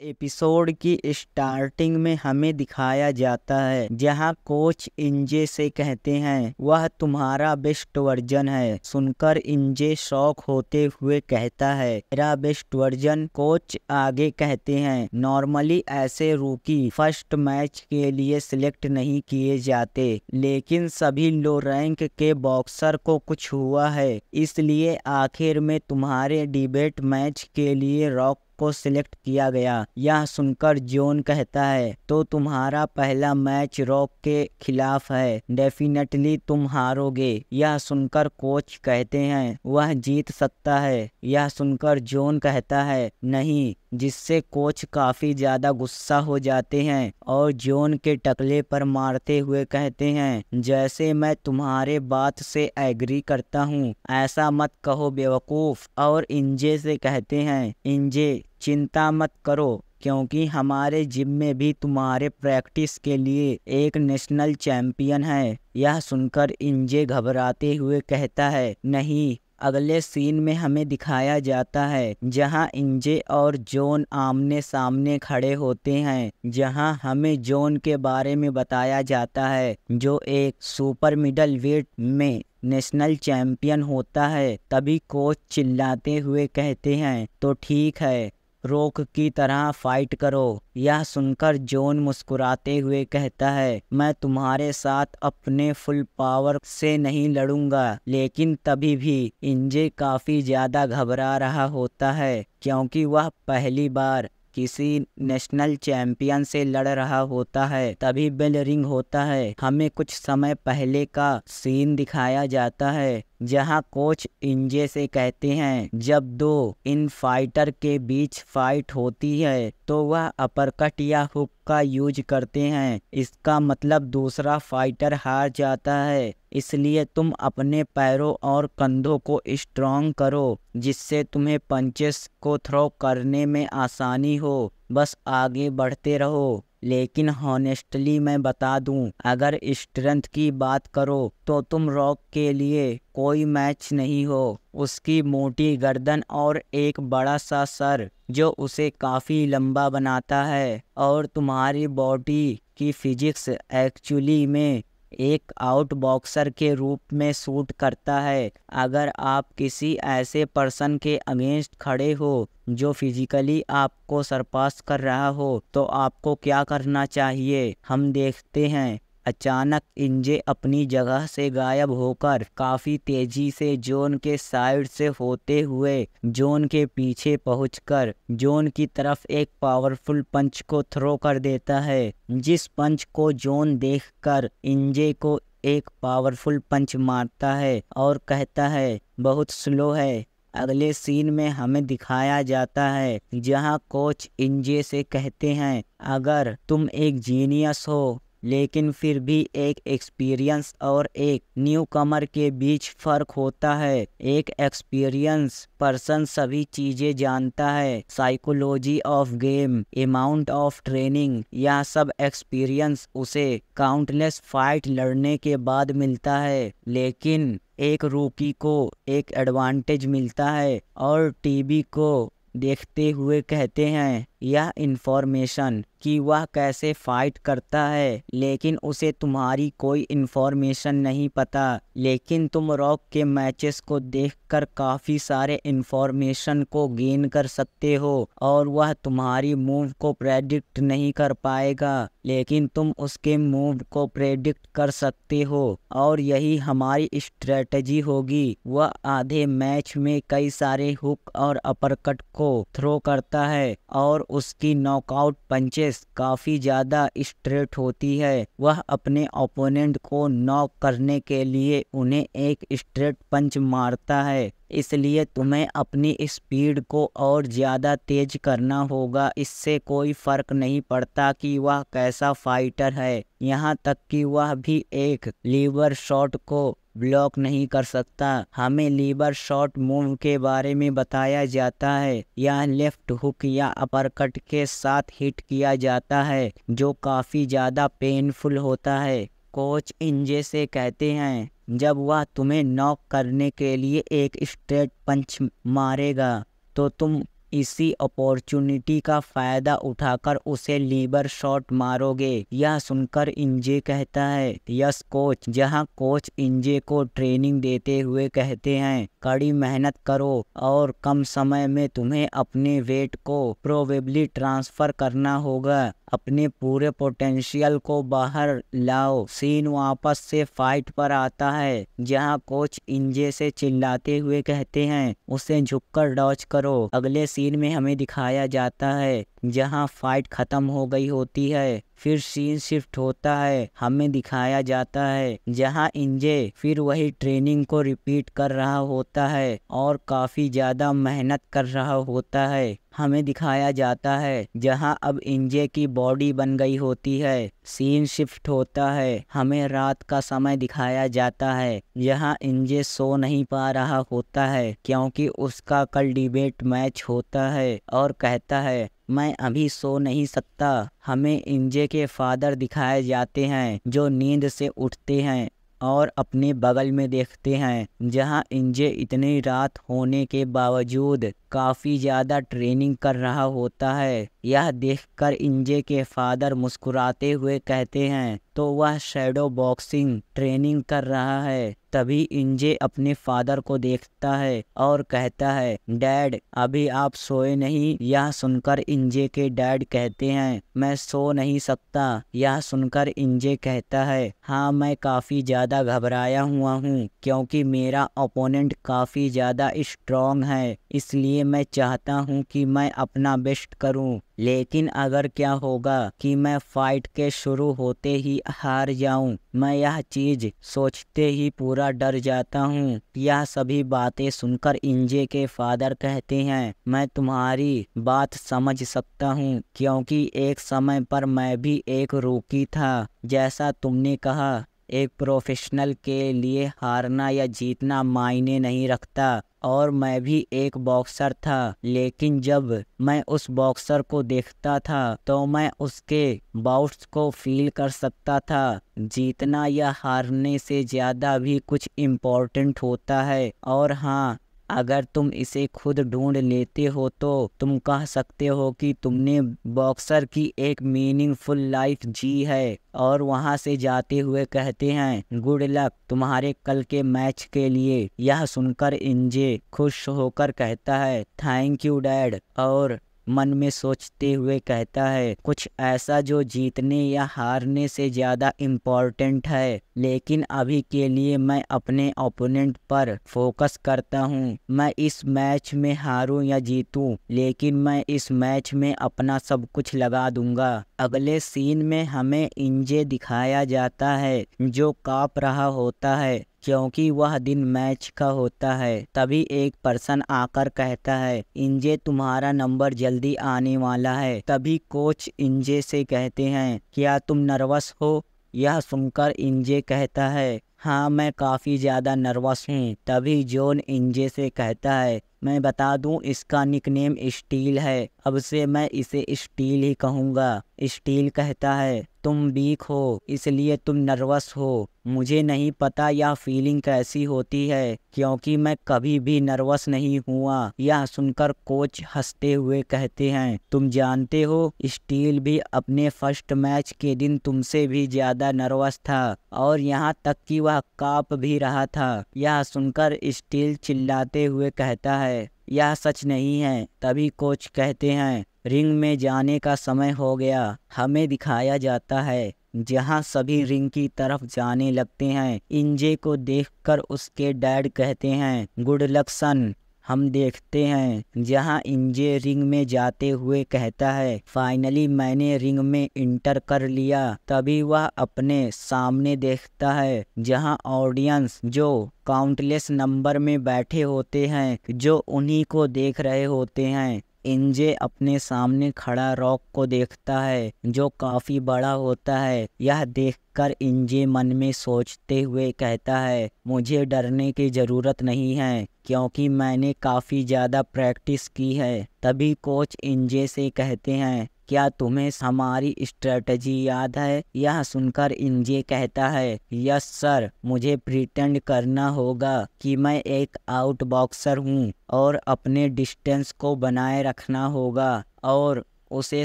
Episode की starting में हमें दिखाया जाता है जहां कोच इंजे से कहते हैं वह तुम्हारा बेस्ट वर्जन है। सुनकर इंजे शॉक होते हुए कहता है मेरा बेस्ट वर्जन। कोच आगे कहते हैं नॉर्मली ऐसे रूकी फर्स्ट मैच के लिए सिलेक्ट नहीं किए जाते, लेकिन सभी लो रैंक के बॉक्सर को कुछ हुआ है, इसलिए आखिर में तुम्हारे डिबेट मैच के लिए रॉक को सिलेक्ट किया गया। यह सुनकर जॉन कहता है तो तुम्हारा पहला मैच रॉक के खिलाफ है, डेफिनेटली तुम हारोगे। यह सुनकर कोच कहते हैं वह जीत सकता है। यह सुनकर जॉन कहता है नहीं, जिससे कोच काफी ज्यादा गुस्सा हो जाते हैं और जॉन के टकले पर मारते हुए कहते हैं जैसे मैं तुम्हारे बात से एग्री करता हूँ, ऐसा मत कहो बेवकूफ। और इंजे से कहते हैं इंजे चिंता मत करो, क्योंकि हमारे जिम में भी तुम्हारे प्रैक्टिस के लिए एक नेशनल चैंपियन है। यह सुनकर इंजे घबराते हुए कहता है नहीं। अगले सीन में हमें दिखाया जाता है जहां इंजे और जॉन आमने सामने खड़े होते हैं, जहां हमें जॉन के बारे में बताया जाता है जो एक सुपर मिडल वेट में नेशनल चैंपियन होता है। तभी कोच चिल्लाते हुए कहते हैं तो ठीक है, रॉक की तरह फाइट करो। यह सुनकर जॉन मुस्कुराते हुए कहता है मैं तुम्हारे साथ अपने फुल पावर से नहीं लड़ूंगा। लेकिन तभी भी इंजे काफी ज्यादा घबरा रहा होता है, क्योंकि वह पहली बार किसी नेशनल चैंपियन से लड़ रहा होता है। तभी बेल रिंग होता है। हमें कुछ समय पहले का सीन दिखाया जाता है जहां कोच इंजे से कहते हैं जब दो इन फाइटर के बीच फाइट होती है तो वह अपरकट या हुक का यूज करते हैं। इसका मतलब दूसरा फाइटर हार जाता है, इसलिए तुम अपने पैरों और कंधों को स्ट्रॉन्ग करो जिससे तुम्हें पंचेस को थ्रो करने में आसानी हो। बस आगे बढ़ते रहो। लेकिन हॉनेस्टली मैं बता दूं, अगर स्ट्रेंथ की बात करो तो तुम रॉक के लिए कोई मैच नहीं हो। उसकी मोटी गर्दन और एक बड़ा सा सर जो उसे काफी लंबा बनाता है, और तुम्हारी बॉडी की फिजिक्स एक्चुअली में एक आउट बॉक्सर के रूप में सूट करता है। अगर आप किसी ऐसे पर्सन के अगेंस्ट खड़े हो जो फिजिकली आपको सरपास कर रहा हो तो आपको क्या करना चाहिए, हम देखते हैं। अचानक इंजे अपनी जगह से गायब होकर काफी तेजी से जॉन के साइड से होते हुए जॉन के पीछे पहुंचकर जॉन की तरफ एक पावरफुल पंच को थ्रो कर देता है, जिस पंच को जॉन देखकर इंजे को एक पावरफुल पंच मारता है और कहता है बहुत स्लो है। अगले सीन में हमें दिखाया जाता है जहां कोच इंजे से कहते हैं अगर तुम एक जीनियस हो लेकिन फिर भी एक एक्सपीरियंस और एक न्यू कमर के बीच फर्क होता है। एक एक्सपीरियंस पर्सन सभी चीजें जानता है, psychology of game, amount of training, यह सब एक्सपीरियंस उसे काउंटलेस फाइट लड़ने के बाद मिलता है। लेकिन एक रूकी को एक एडवांटेज मिलता है और टीबी को देखते हुए कहते हैं यह इंफॉर्मेशन कि वह कैसे फाइट करता है, लेकिन उसे तुम्हारी कोई इंफॉर्मेशन नहीं पता। लेकिन तुम रॉक के मैचेस को देखकर काफी सारे इंफॉर्मेशन को गेन कर सकते हो और वह तुम्हारी मूव को प्रेडिक्ट नहीं कर पाएगा, लेकिन तुम उसके मूव को प्रेडिक्ट कर सकते हो। और यही हमारी स्ट्रेटजी होगी। वह आधे मैच में कई सारे हुक और अपरकट को थ्रो करता है और उसकी नॉकआउट पंचेस काफी ज्यादा स्ट्रेट होती है। वह अपने ओपोनेंट को नॉक करने के लिए उन्हें एक स्ट्रेट पंच मारता है, इसलिए तुम्हें अपनी स्पीड को और ज़्यादा तेज करना होगा। इससे कोई फ़र्क नहीं पड़ता कि वह कैसा फाइटर है, यहाँ तक कि वह भी एक लीवर शॉट को ब्लॉक नहीं कर सकता। हमें लीवर शॉट मूव के बारे में बताया जाता है। यह लेफ्ट हुक या अपरकट के साथ हिट किया जाता है जो काफ़ी ज़्यादा पेनफुल होता है। कोच इंजे से कहते हैं जब वह तुम्हें नॉक करने के लिए एक स्ट्रेट पंच मारेगा तो तुम इसी अपॉर्चुनिटी का फायदा उठाकर उसे लीवर शॉट मारोगे। यह सुनकर इंजे कहता है यस कोच, जहां कोच इंजे को ट्रेनिंग देते हुए कहते हैं कड़ी मेहनत करो और कम समय में तुम्हें अपने वेट को प्रोबेबली ट्रांसफर करना होगा। अपने पूरे पोटेंशियल को बाहर लाओ। सीन वापस से फाइट पर आता है जहां कोच इंजे से चिल्लाते हुए कहते हैं उसे झुककर डॉज करो। अगले सीन में हमें दिखाया जाता है जहां फाइट खत्म हो गई होती है। फिर सीन शिफ्ट होता है, हमें दिखाया जाता है जहां इंजे फिर वही ट्रेनिंग को रिपीट कर रहा होता है और काफी ज्यादा मेहनत कर रहा होता है। हमें दिखाया जाता है जहां अब इंजे की बॉडी बन गई होती है। सीन शिफ्ट होता है, हमें रात का समय दिखाया जाता है जहां इंजे सो नहीं पा रहा होता है क्योंकि उसका कल डिबेट मैच होता है और कहता है मैं अभी सो नहीं सकता। हमें इंजे के फादर दिखाए जाते हैं जो नींद से उठते हैं और अपने बगल में देखते हैं जहां इंजे इतनी रात होने के बावजूद काफ़ी ज़्यादा ट्रेनिंग कर रहा होता है। यह देखकर इंजे के फादर मुस्कुराते हुए कहते हैं तो वह शैडो बॉक्सिंग ट्रेनिंग कर रहा है। तभी इंजे अपने फादर को देखता है और कहता है डैड अभी आप सोए नहीं। यह सुनकर इंजे के डैड कहते हैं मैं सो नहीं सकता। यह सुनकर इंजे कहता है हाँ मैं काफ़ी ज़्यादा घबराया हुआ हूँ क्योंकि मेरा ओपोनेंट काफ़ी ज़्यादा स्ट्रॉन्ग है, इसलिए मैं चाहता हूँ कि मैं अपना बेस्ट करूँ। लेकिन अगर क्या होगा कि मैं फाइट के शुरू होते ही हार जाऊं, मैं यह चीज सोचते ही पूरा डर जाता हूं। यह सभी बातें सुनकर इंजे के फादर कहते हैं मैं तुम्हारी बात समझ सकता हूं क्योंकि एक समय पर मैं भी एक रूकी था। जैसा तुमने कहा एक प्रोफेशनल के लिए हारना या जीतना मायने नहीं रखता और मैं भी एक बॉक्सर था, लेकिन जब मैं उस बॉक्सर को देखता था तो मैं उसके बाउट्स को फील कर सकता था। जीतना या हारने से ज़्यादा भी कुछ इम्पोर्टेंट होता है। और हाँ, अगर तुम इसे खुद ढूंढ लेते हो तो तुम कह सकते हो कि तुमने बॉक्सर की एक मीनिंगफुल लाइफ जी है। और वहां से जाते हुए कहते हैं गुड लक तुम्हारे कल के मैच के लिए। यह सुनकर इंजे खुश होकर कहता है थैंक यू डैड और मन में सोचते हुए कहता है कुछ ऐसा जो जीतने या हारने से ज़्यादा इम्पोर्टेंट है। लेकिन अभी के लिए मैं अपने ओपोनेंट पर फोकस करता हूँ। मैं इस मैच में हारूं या जीतूं, लेकिन मैं इस मैच में अपना सब कुछ लगा दूंगा। अगले सीन में हमें इंजे दिखाया जाता है जो काँप रहा होता है क्योंकि वह दिन मैच का होता है। तभी एक पर्सन आकर कहता है इंजे तुम्हारा नंबर जल्दी आने वाला है। तभी कोच इंजे से कहते हैं क्या तुम नर्वस हो। यह सुनकर इंजे कहता है हाँ मैं काफ़ी ज़्यादा नर्वस हूँ। तभी जॉन इंजे से कहता है मैं बता दूं इसका निकनेम स्टील है, अब से मैं इसे स्टील ही कहूँगा। स्टील कहता है तुम वीक हो इसलिए तुम नर्वस हो। मुझे नहीं पता यह फीलिंग कैसी होती है क्योंकि मैं कभी भी नर्वस नहीं हुआ। यह सुनकर कोच हंसते हुए कहते हैं तुम जानते हो स्टील भी अपने फर्स्ट मैच के दिन तुमसे भी ज़्यादा नर्वस था और यहाँ तक कि वह काँप भी रहा था। यह सुनकर स्टील चिल्लाते हुए कहता है यह सच नहीं है। तभी कोच कहते हैं रिंग में जाने का समय हो गया। हमें दिखाया जाता है जहां सभी रिंग की तरफ जाने लगते हैं। इंजे को देखकर उसके डैड कहते हैं गुड लक सन। हम देखते हैं जहां इंजे रिंग में जाते हुए कहता है फाइनली मैंने रिंग में इंटर कर लिया। तभी वह अपने सामने देखता है जहां ऑडियंस जो काउंटलेस नंबर में बैठे होते हैं जो उन्हीं को देख रहे होते हैं। इंजे अपने सामने खड़ा रॉक को देखता है जो काफ़ी बड़ा होता है। यह देखकर इंजे मन में सोचते हुए कहता है मुझे डरने की ज़रूरत नहीं है क्योंकि मैंने काफ़ी ज़्यादा प्रैक्टिस की है। तभी कोच इंजे से कहते हैं क्या तुम्हें हमारी स्ट्रेटजी याद है? यह सुनकर इंजे कहता है, यस सर, मुझे प्रिटेंड करना होगा कि मैं एक आउट बॉक्सर हूँ और अपने डिस्टेंस को बनाए रखना होगा और उसे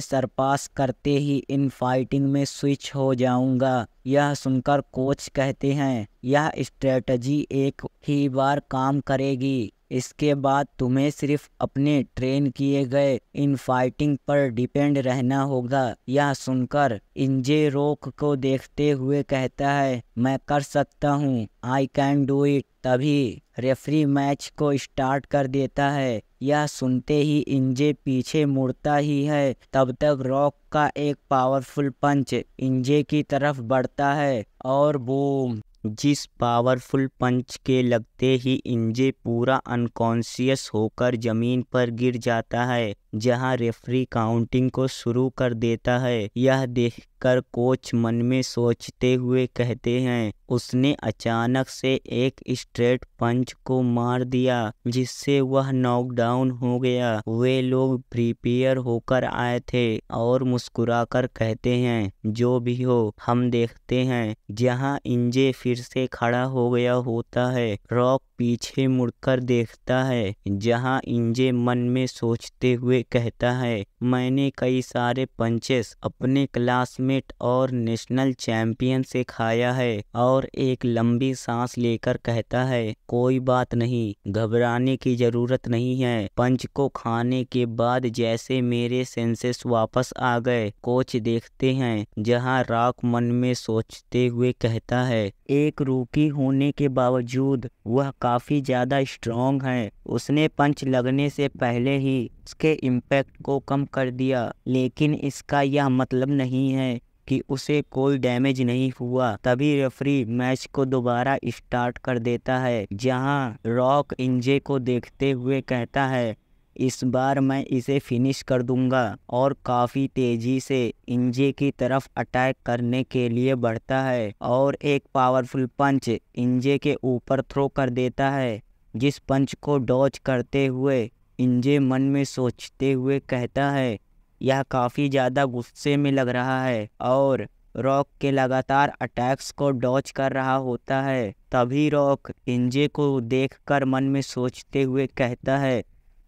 सरपास करते ही इन फाइटिंग में स्विच हो जाऊंगा। यह सुनकर कोच कहते हैं, यह स्ट्रेटजी एक ही बार काम करेगी, इसके बाद तुम्हें सिर्फ अपने ट्रेन किए गए इन फाइटिंग पर डिपेंड रहना होगा। यह सुनकर इंजे रॉक को देखते हुए कहता है, मैं कर सकता हूँ, आई कैन डू इट। तभी रेफरी मैच को स्टार्ट कर देता है। यह सुनते ही इंजे पीछे मुड़ता ही है, तब तक रॉक का एक पावरफुल पंच इंजे की तरफ बढ़ता है और बूम, जिस पावरफुल पंच के लगते ही इंजे पूरा अनकॉन्शियस होकर जमीन पर गिर जाता है, जहां रेफरी काउंटिंग को शुरू कर देता है। यह देखकर कोच मन में सोचते हुए कहते हैं, उसने अचानक से एक स्ट्रेट पंच को मार दिया जिससे वह नॉकडाउन हो गया। वे लोग प्रिपेयर होकर आए थे और मुस्कुराकर कहते हैं, जो भी हो हम देखते हैं। जहां इंजे फिर से खड़ा हो गया होता है, रॉक पीछे मुड़कर देखता है, जहां इंजे मन में सोचते हुए कहता है, मैंने कई सारे पंचेस अपने क्लासमेट और नेशनल चैंपियन से खाया है। और एक लंबी सांस लेकर कहता है, कोई बात नहीं, घबराने की जरूरत नहीं है। पंच को खाने के बाद जैसे मेरे सेंसेस वापस आ गए। कोच देखते हैं, जहां रॉक मन में सोचते हुए कहता है, एक रूकी होने के बावजूद वह काफी ज्यादा स्ट्रॉन्ग है। उसने पंच लगने से पहले ही उसके इम्पैक्ट को कम कर दिया, लेकिन इसका यह मतलब नहीं है कि उसे कोई डैमेज नहीं हुआ। तभी रेफरी मैच को दोबारा स्टार्ट कर देता है, जहां रॉक इंजे को देखते हुए कहता है, इस बार मैं इसे फिनिश कर दूंगा और काफ़ी तेज़ी से इंजे की तरफ अटैक करने के लिए बढ़ता है और एक पावरफुल पंच इंजे के ऊपर थ्रो कर देता है। जिस पंच को डॉज करते हुए इंजे मन में सोचते हुए कहता है, यह काफ़ी ज़्यादा गुस्से में लग रहा है और रॉक के लगातार अटैक्स को डॉज कर रहा होता है। तभी रॉक इंजे को देखकर मन में सोचते हुए कहता है,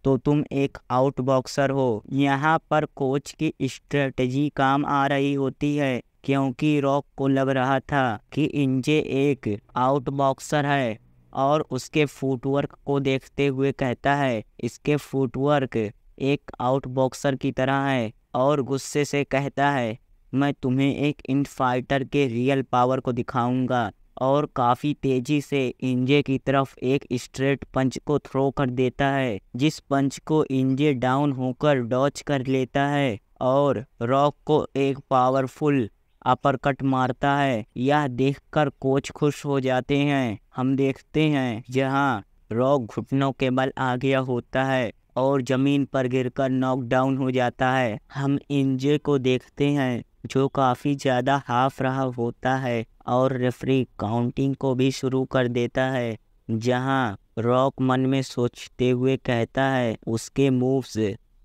तो तुम एक आउट बॉक्सर हो। यहाँ पर कोच की स्ट्रेटजी काम आ रही होती है, क्योंकि रॉक को लग रहा था कि इंजे एक आउट बॉक्सर है और उसके फुटवर्क को देखते हुए कहता है, इसके फुटवर्क एक आउट बॉक्सर की तरह है और गुस्से से कहता है, मैं तुम्हें एक इन फाइटर के रियल पावर को दिखाऊंगा और काफ़ी तेज़ी से इंजे की तरफ एक स्ट्रेट पंच को थ्रो कर देता है, जिस पंच को इंजे डाउन होकर डॉज कर लेता है और रॉक को एक पावरफुल अपरकट मारता है। यह देखकर कोच खुश हो जाते हैं। हम देखते हैं जहां रॉक घुटनों के बल आ गया होता है और ज़मीन पर गिरकर नॉकडाउन हो जाता है। हम इंजे को देखते हैं जो काफ़ी ज़्यादा हाफ रहा होता है और रेफरी काउंटिंग को भी शुरू कर देता है, जहां रॉक मन में सोचते हुए कहता है, उसके मूव्स,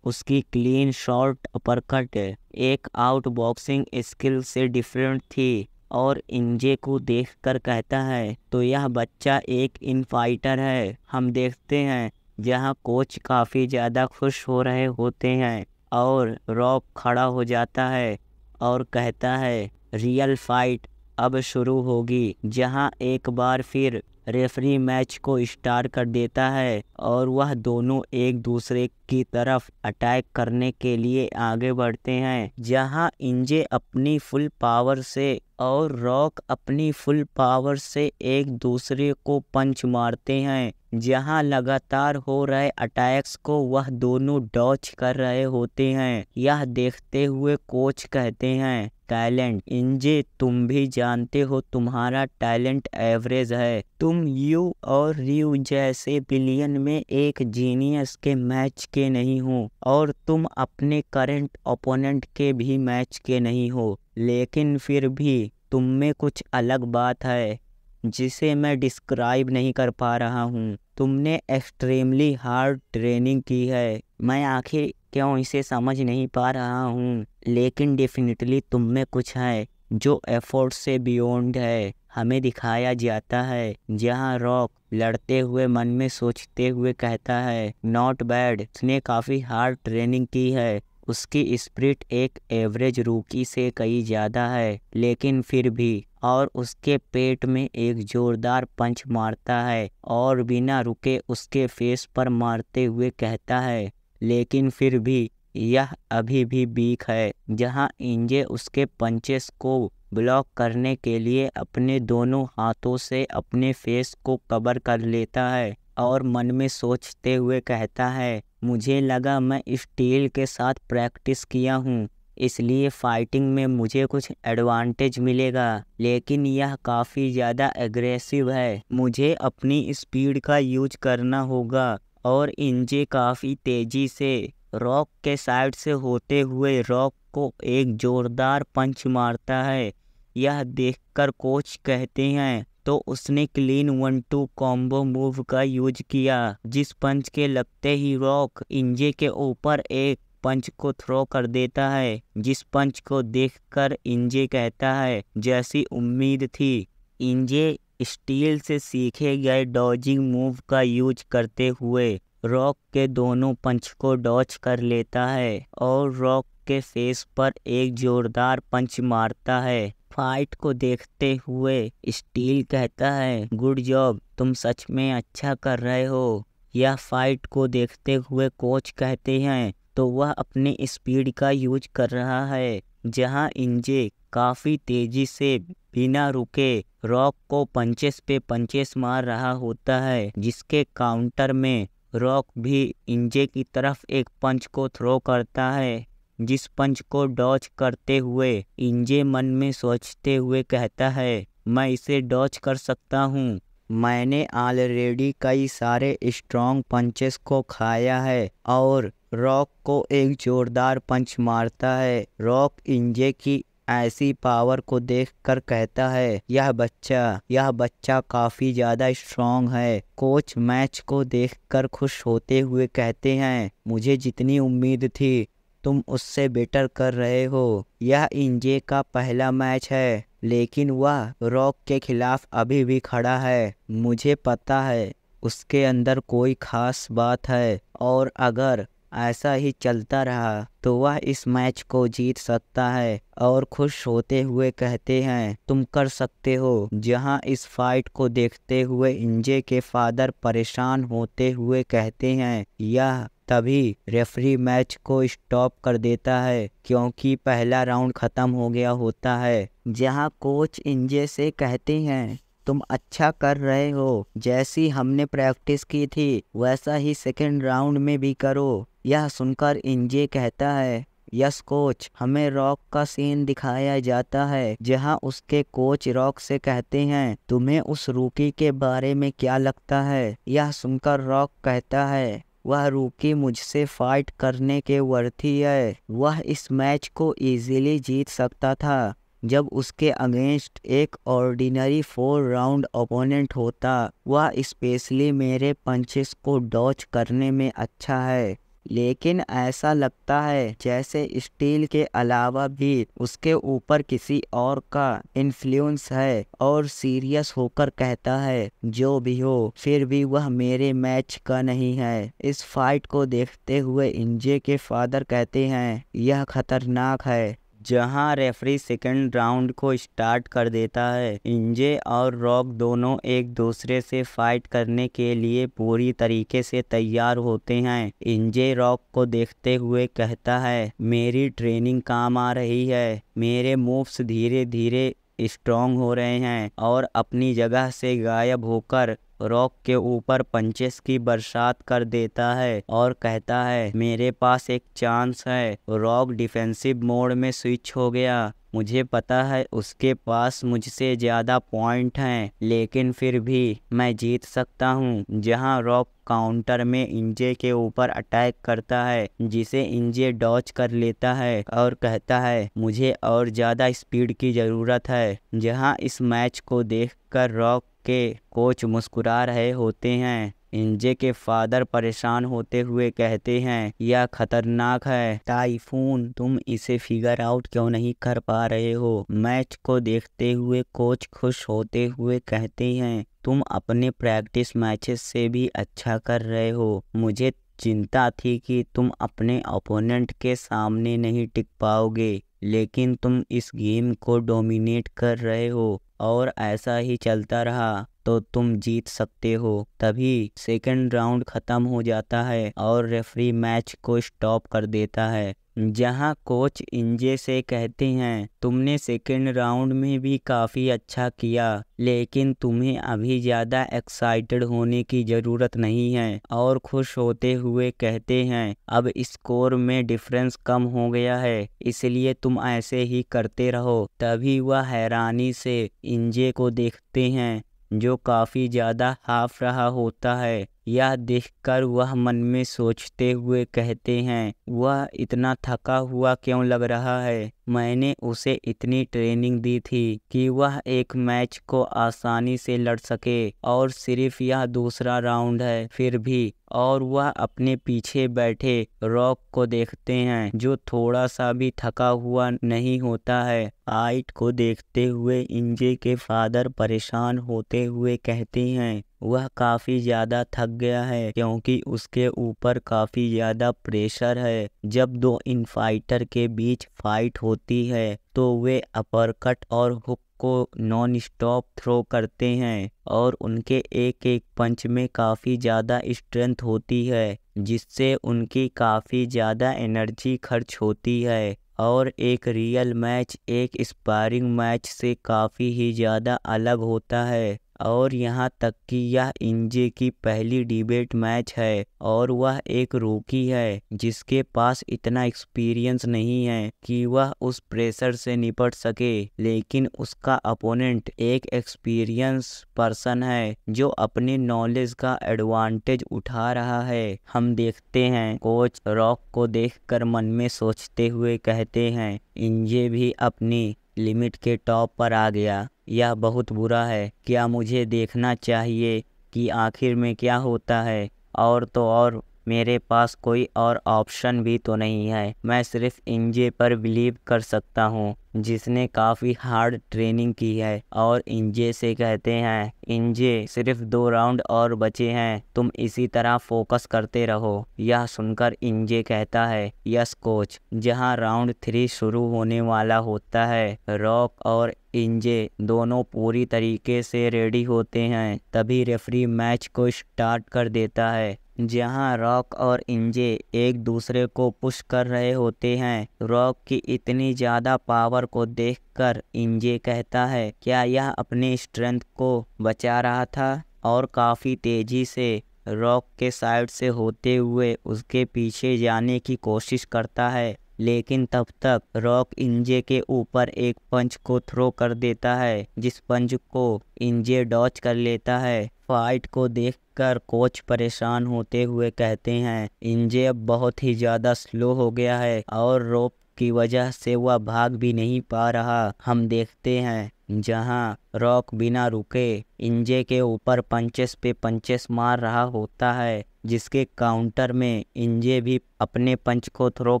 उसकी क्लीन शॉर्ट अपरकट एक आउट बॉक्सिंग स्किल से डिफरेंट थी और इंजे को देखकर कहता है, तो यह बच्चा एक इन फाइटर है। हम देखते हैं जहां कोच काफ़ी ज़्यादा खुश हो रहे होते हैं और रॉक खड़ा हो जाता है और कहता है, रियल फाइट अब शुरू होगी। जहां एक बार फिर रेफरी मैच को स्टार्ट कर देता है और वह दोनों एक दूसरे की तरफ अटैक करने के लिए आगे बढ़ते हैं, जहां इंजे अपनी फुल पावर से और रॉक अपनी फुल पावर से एक दूसरे को पंच मारते हैं। जहां लगातार हो रहे अटैक्स को वह दोनों डॉज कर रहे होते हैं। यह देखते हुए कोच कहते हैं, टैलेंट इंजे, तुम भी जानते हो तुम्हारा टैलेंट एवरेज है। तुम यू और रियू जैसे बिलियन में एक जीनियस के मैच के नहीं हो और तुम अपने करंट ओपोनेंट के भी मैच के नहीं हो, लेकिन फिर भी तुम में कुछ अलग बात है जिसे मैं डिस्क्राइब नहीं कर पा रहा हूँ। तुमने एक्सट्रीमली हार्ड ट्रेनिंग की है। मैं आखिर क्यों इसे समझ नहीं पा रहा हूँ, लेकिन डेफिनेटली तुम में कुछ है जो एफर्ट से बियॉन्ड है। हमें दिखाया जाता है जहाँ रॉक लड़ते हुए मन में सोचते हुए कहता है, नॉट बैड, उसने काफ़ी हार्ड ट्रेनिंग की है, उसकी स्पिरिट एक एवरेज रूकी से कई ज़्यादा है, लेकिन फिर भी, और उसके पेट में एक जोरदार पंच मारता है और बिना रुके उसके फेस पर मारते हुए कहता है, लेकिन फिर भी यह अभी भी वीक है। जहां इंजे उसके पंचेस को ब्लॉक करने के लिए अपने दोनों हाथों से अपने फेस को कवर कर लेता है और मन में सोचते हुए कहता है, मुझे लगा मैं स्टील के साथ प्रैक्टिस किया हूँ, इसलिए फाइटिंग में मुझे कुछ एडवांटेज मिलेगा, लेकिन यह काफ़ी ज़्यादा एग्रेसिव है। मुझे अपनी स्पीड का यूज करना होगा। और इंजे काफ़ी तेज़ी से रॉक के साइड से होते हुए रॉक को एक जोरदार पंच मारता है। यह देखकर कोच कहते हैं, तो उसने क्लीन 1-2 कॉम्बो मूव का यूज किया, जिस पंच के लगते ही रॉक इंजे के ऊपर एक पंच को थ्रो कर देता है, जिस पंच को देखकर इंजे कहता है, जैसी उम्मीद थी। इंजे स्टील से सीखे गए डॉजिंग मूव का यूज करते हुए रॉक के दोनों पंच को डॉज कर लेता है और रॉक के फेस पर एक जोरदार पंच मारता है। फाइट को देखते हुए स्टील कहता है, गुड जॉब, तुम सच में अच्छा कर रहे हो। यह फाइट को देखते हुए कोच कहते हैं, तो वह अपने स्पीड का यूज कर रहा है। जहां इंजे काफ़ी तेज़ी से बिना रुके रॉक को पंचेस पे पंचेस मार रहा होता है, जिसके काउंटर में रॉक भी इंजे की तरफ एक पंच को थ्रो करता है, जिस पंच को डॉज करते हुए इंजे मन में सोचते हुए कहता है, मैं इसे डॉज कर सकता हूँ। मैंने ऑलरेडी कई सारे स्ट्रॉन्ग पंचेस को खाया है। और रॉक को एक जोरदार पंच मारता है। रॉक इंजे की ऐसी पावर को देखकर कहता है, यह बच्चा काफ़ी ज़्यादा स्ट्रॉन्ग है। कोच मैच को देखकर खुश होते हुए कहते हैं, मुझे जितनी उम्मीद थी तुम उससे बेटर कर रहे हो। यह इंजे का पहला मैच है, लेकिन वह रॉक के खिलाफ अभी भी खड़ा है। मुझे पता है उसके अंदर कोई खास बात है, और अगर ऐसा ही चलता रहा तो वह इस मैच को जीत सकता है। और खुश होते हुए कहते हैं, तुम कर सकते हो। जहां इस फाइट को देखते हुए इंजे के फादर परेशान होते हुए कहते हैं, यह तभी रेफरी मैच को स्टॉप कर देता है क्योंकि पहला राउंड ख़त्म हो गया होता है। जहां कोच इंजे से कहते हैं, तुम अच्छा कर रहे हो, जैसी हमने प्रैक्टिस की थी वैसा ही सेकंड राउंड में भी करो। यह सुनकर इंजे कहता है, यस कोच। हमें रॉक का सीन दिखाया जाता है जहां उसके कोच रॉक से कहते हैं, तुम्हें उस रूकी के बारे में क्या लगता है। यह सुनकर रॉक कहता है, वह रूकी मुझसे फाइट करने के वर्थी है। वह इस मैच को इजीली जीत सकता था जब उसके अगेंस्ट एक ऑर्डिनरी 4 राउंड ओपोनेंट होता। वह स्पेशली मेरे पंचेस को डॉज करने में अच्छा है, लेकिन ऐसा लगता है जैसे स्टील के अलावा भी उसके ऊपर किसी और का इन्फ्लुएंस है। और सीरियस होकर कहता है, जो भी हो फिर भी वह मेरे मैच का नहीं है। इस फाइट को देखते हुए इंजे के फादर कहते हैं, यह खतरनाक है। जहां रेफरी सेकंड राउंड को स्टार्ट कर देता है। इंजे और रॉक दोनों एक दूसरे से फाइट करने के लिए पूरी तरीके से तैयार होते हैं। इंजे रॉक को देखते हुए कहता है, मेरी ट्रेनिंग काम आ रही है। मेरे मूव्स धीरे धीरे स्ट्रॉन्ग हो रहे हैं। और अपनी जगह से गायब होकर रॉक के ऊपर पंचेस की बरसात कर देता है और कहता है, मेरे पास एक चांस है। रॉक डिफेंसिव मोड में स्विच हो गया। मुझे पता है उसके पास मुझसे ज़्यादा पॉइंट हैं, लेकिन फिर भी मैं जीत सकता हूँ। जहां रॉक काउंटर में इंजे के ऊपर अटैक करता है, जिसे इंजे डॉज कर लेता है और कहता है, मुझे और ज़्यादा स्पीड की ज़रूरत है। जहां इस मैच को देखकर रॉक के कोच मुस्कुरा रहे होते हैं। इंजे के फादर परेशान होते हुए कहते हैं, यह खतरनाक है। टाइफून, तुम इसे फिगर आउट क्यों नहीं कर पा रहे हो? मैच को देखते हुए कोच खुश होते हुए कहते हैं, तुम अपने प्रैक्टिस मैचेस से भी अच्छा कर रहे हो। मुझे चिंता थी कि तुम अपने ओपोनेंट के सामने नहीं टिक पाओगे, लेकिन तुम इस गेम को डोमिनेट कर रहे हो और ऐसा ही चलता रहा तो तुम जीत सकते हो। तभी सेकंड राउंड खत्म हो जाता है और रेफरी मैच को स्टॉप कर देता है, जहां कोच इंजे से कहते हैं, तुमने सेकंड राउंड में भी काफ़ी अच्छा किया, लेकिन तुम्हें अभी ज़्यादा एक्साइटेड होने की ज़रूरत नहीं है। और खुश होते हुए कहते हैं, अब स्कोर में डिफरेंस कम हो गया है, इसलिए तुम ऐसे ही करते रहो। तभी वह हैरानी से इंजे को देखते हैं, जो काफ़ी ज़्यादा हाफ रहा होता है। यह देखकर वह मन में सोचते हुए कहते हैं, वह इतना थका हुआ क्यों लग रहा है? मैंने उसे इतनी ट्रेनिंग दी थी कि वह एक मैच को आसानी से लड़ सके, और सिर्फ यह दूसरा राउंड है फिर भी। और वह अपने पीछे बैठे रॉक को देखते हैं, जो थोड़ा सा भी थका हुआ नहीं होता है। फाइट को देखते हुए इंजे के फादर परेशान होते हुए कहते हैं, वह काफ़ी ज़्यादा थक गया है क्योंकि उसके ऊपर काफ़ी ज़्यादा प्रेशर है। जब दो इन फाइटर के बीच फाइट होती है तो वे अपरकट और हुक को नॉन स्टॉप थ्रो करते हैं, और उनके एक एक पंच में काफ़ी ज़्यादा स्ट्रेंथ होती है, जिससे उनकी काफ़ी ज़्यादा एनर्जी खर्च होती है। और एक रियल मैच एक स्पारिंग मैच से काफ़ी ही ज़्यादा अलग होता है। और यहाँ तक कि यह इंजे की पहली डिबेट मैच है, और वह एक रूकी है जिसके पास इतना एक्सपीरियंस नहीं है कि वह उस प्रेशर से निपट सके, लेकिन उसका अपोनेंट एक एक्सपीरियंस पर्सन है जो अपने नॉलेज का एडवांटेज उठा रहा है। हम देखते हैं कोच रॉक को देखकर मन में सोचते हुए कहते हैं, इंजे भी अपनी लिमिट के टॉप पर आ गया। यह बहुत बुरा है। क्या मुझे देखना चाहिए कि आखिर में क्या होता है? और तो और मेरे पास कोई और ऑप्शन भी तो नहीं है। मैं सिर्फ इंजे पर बिलीव कर सकता हूँ, जिसने काफ़ी हार्ड ट्रेनिंग की है। और इंजे से कहते हैं, इंजे सिर्फ 2 राउंड और बचे हैं, तुम इसी तरह फोकस करते रहो। यह सुनकर इंजे कहता है, यस कोच। जहां राउंड 3 शुरू होने वाला होता है, रॉक और इंजे दोनों पूरी तरीके से रेडी होते हैं। तभी रेफरी मैच को स्टार्ट कर देता है, जहां रॉक और इंजे एक दूसरे को पुश कर रहे होते हैं। रॉक की इतनी ज़्यादा पावर को देखकर इंजे कहता है, क्या यह अपने स्ट्रेंथ को बचा रहा था? और काफ़ी तेज़ी से रॉक के साइड से होते हुए उसके पीछे जाने की कोशिश करता है, लेकिन तब तक रॉक इंजे के ऊपर एक पंच को थ्रो कर देता है, जिस पंच को इंजे डॉच कर लेता है। फाइट को देखकर कोच परेशान होते हुए कहते हैं, इंजे अब बहुत ही ज़्यादा स्लो हो गया है और रोप की वजह से वह भाग भी नहीं पा रहा। हम देखते हैं जहां रॉक बिना रुके इंजे के ऊपर पंचेस पे पंचेस मार रहा होता है, जिसके काउंटर में इंजे भी अपने पंच को थ्रो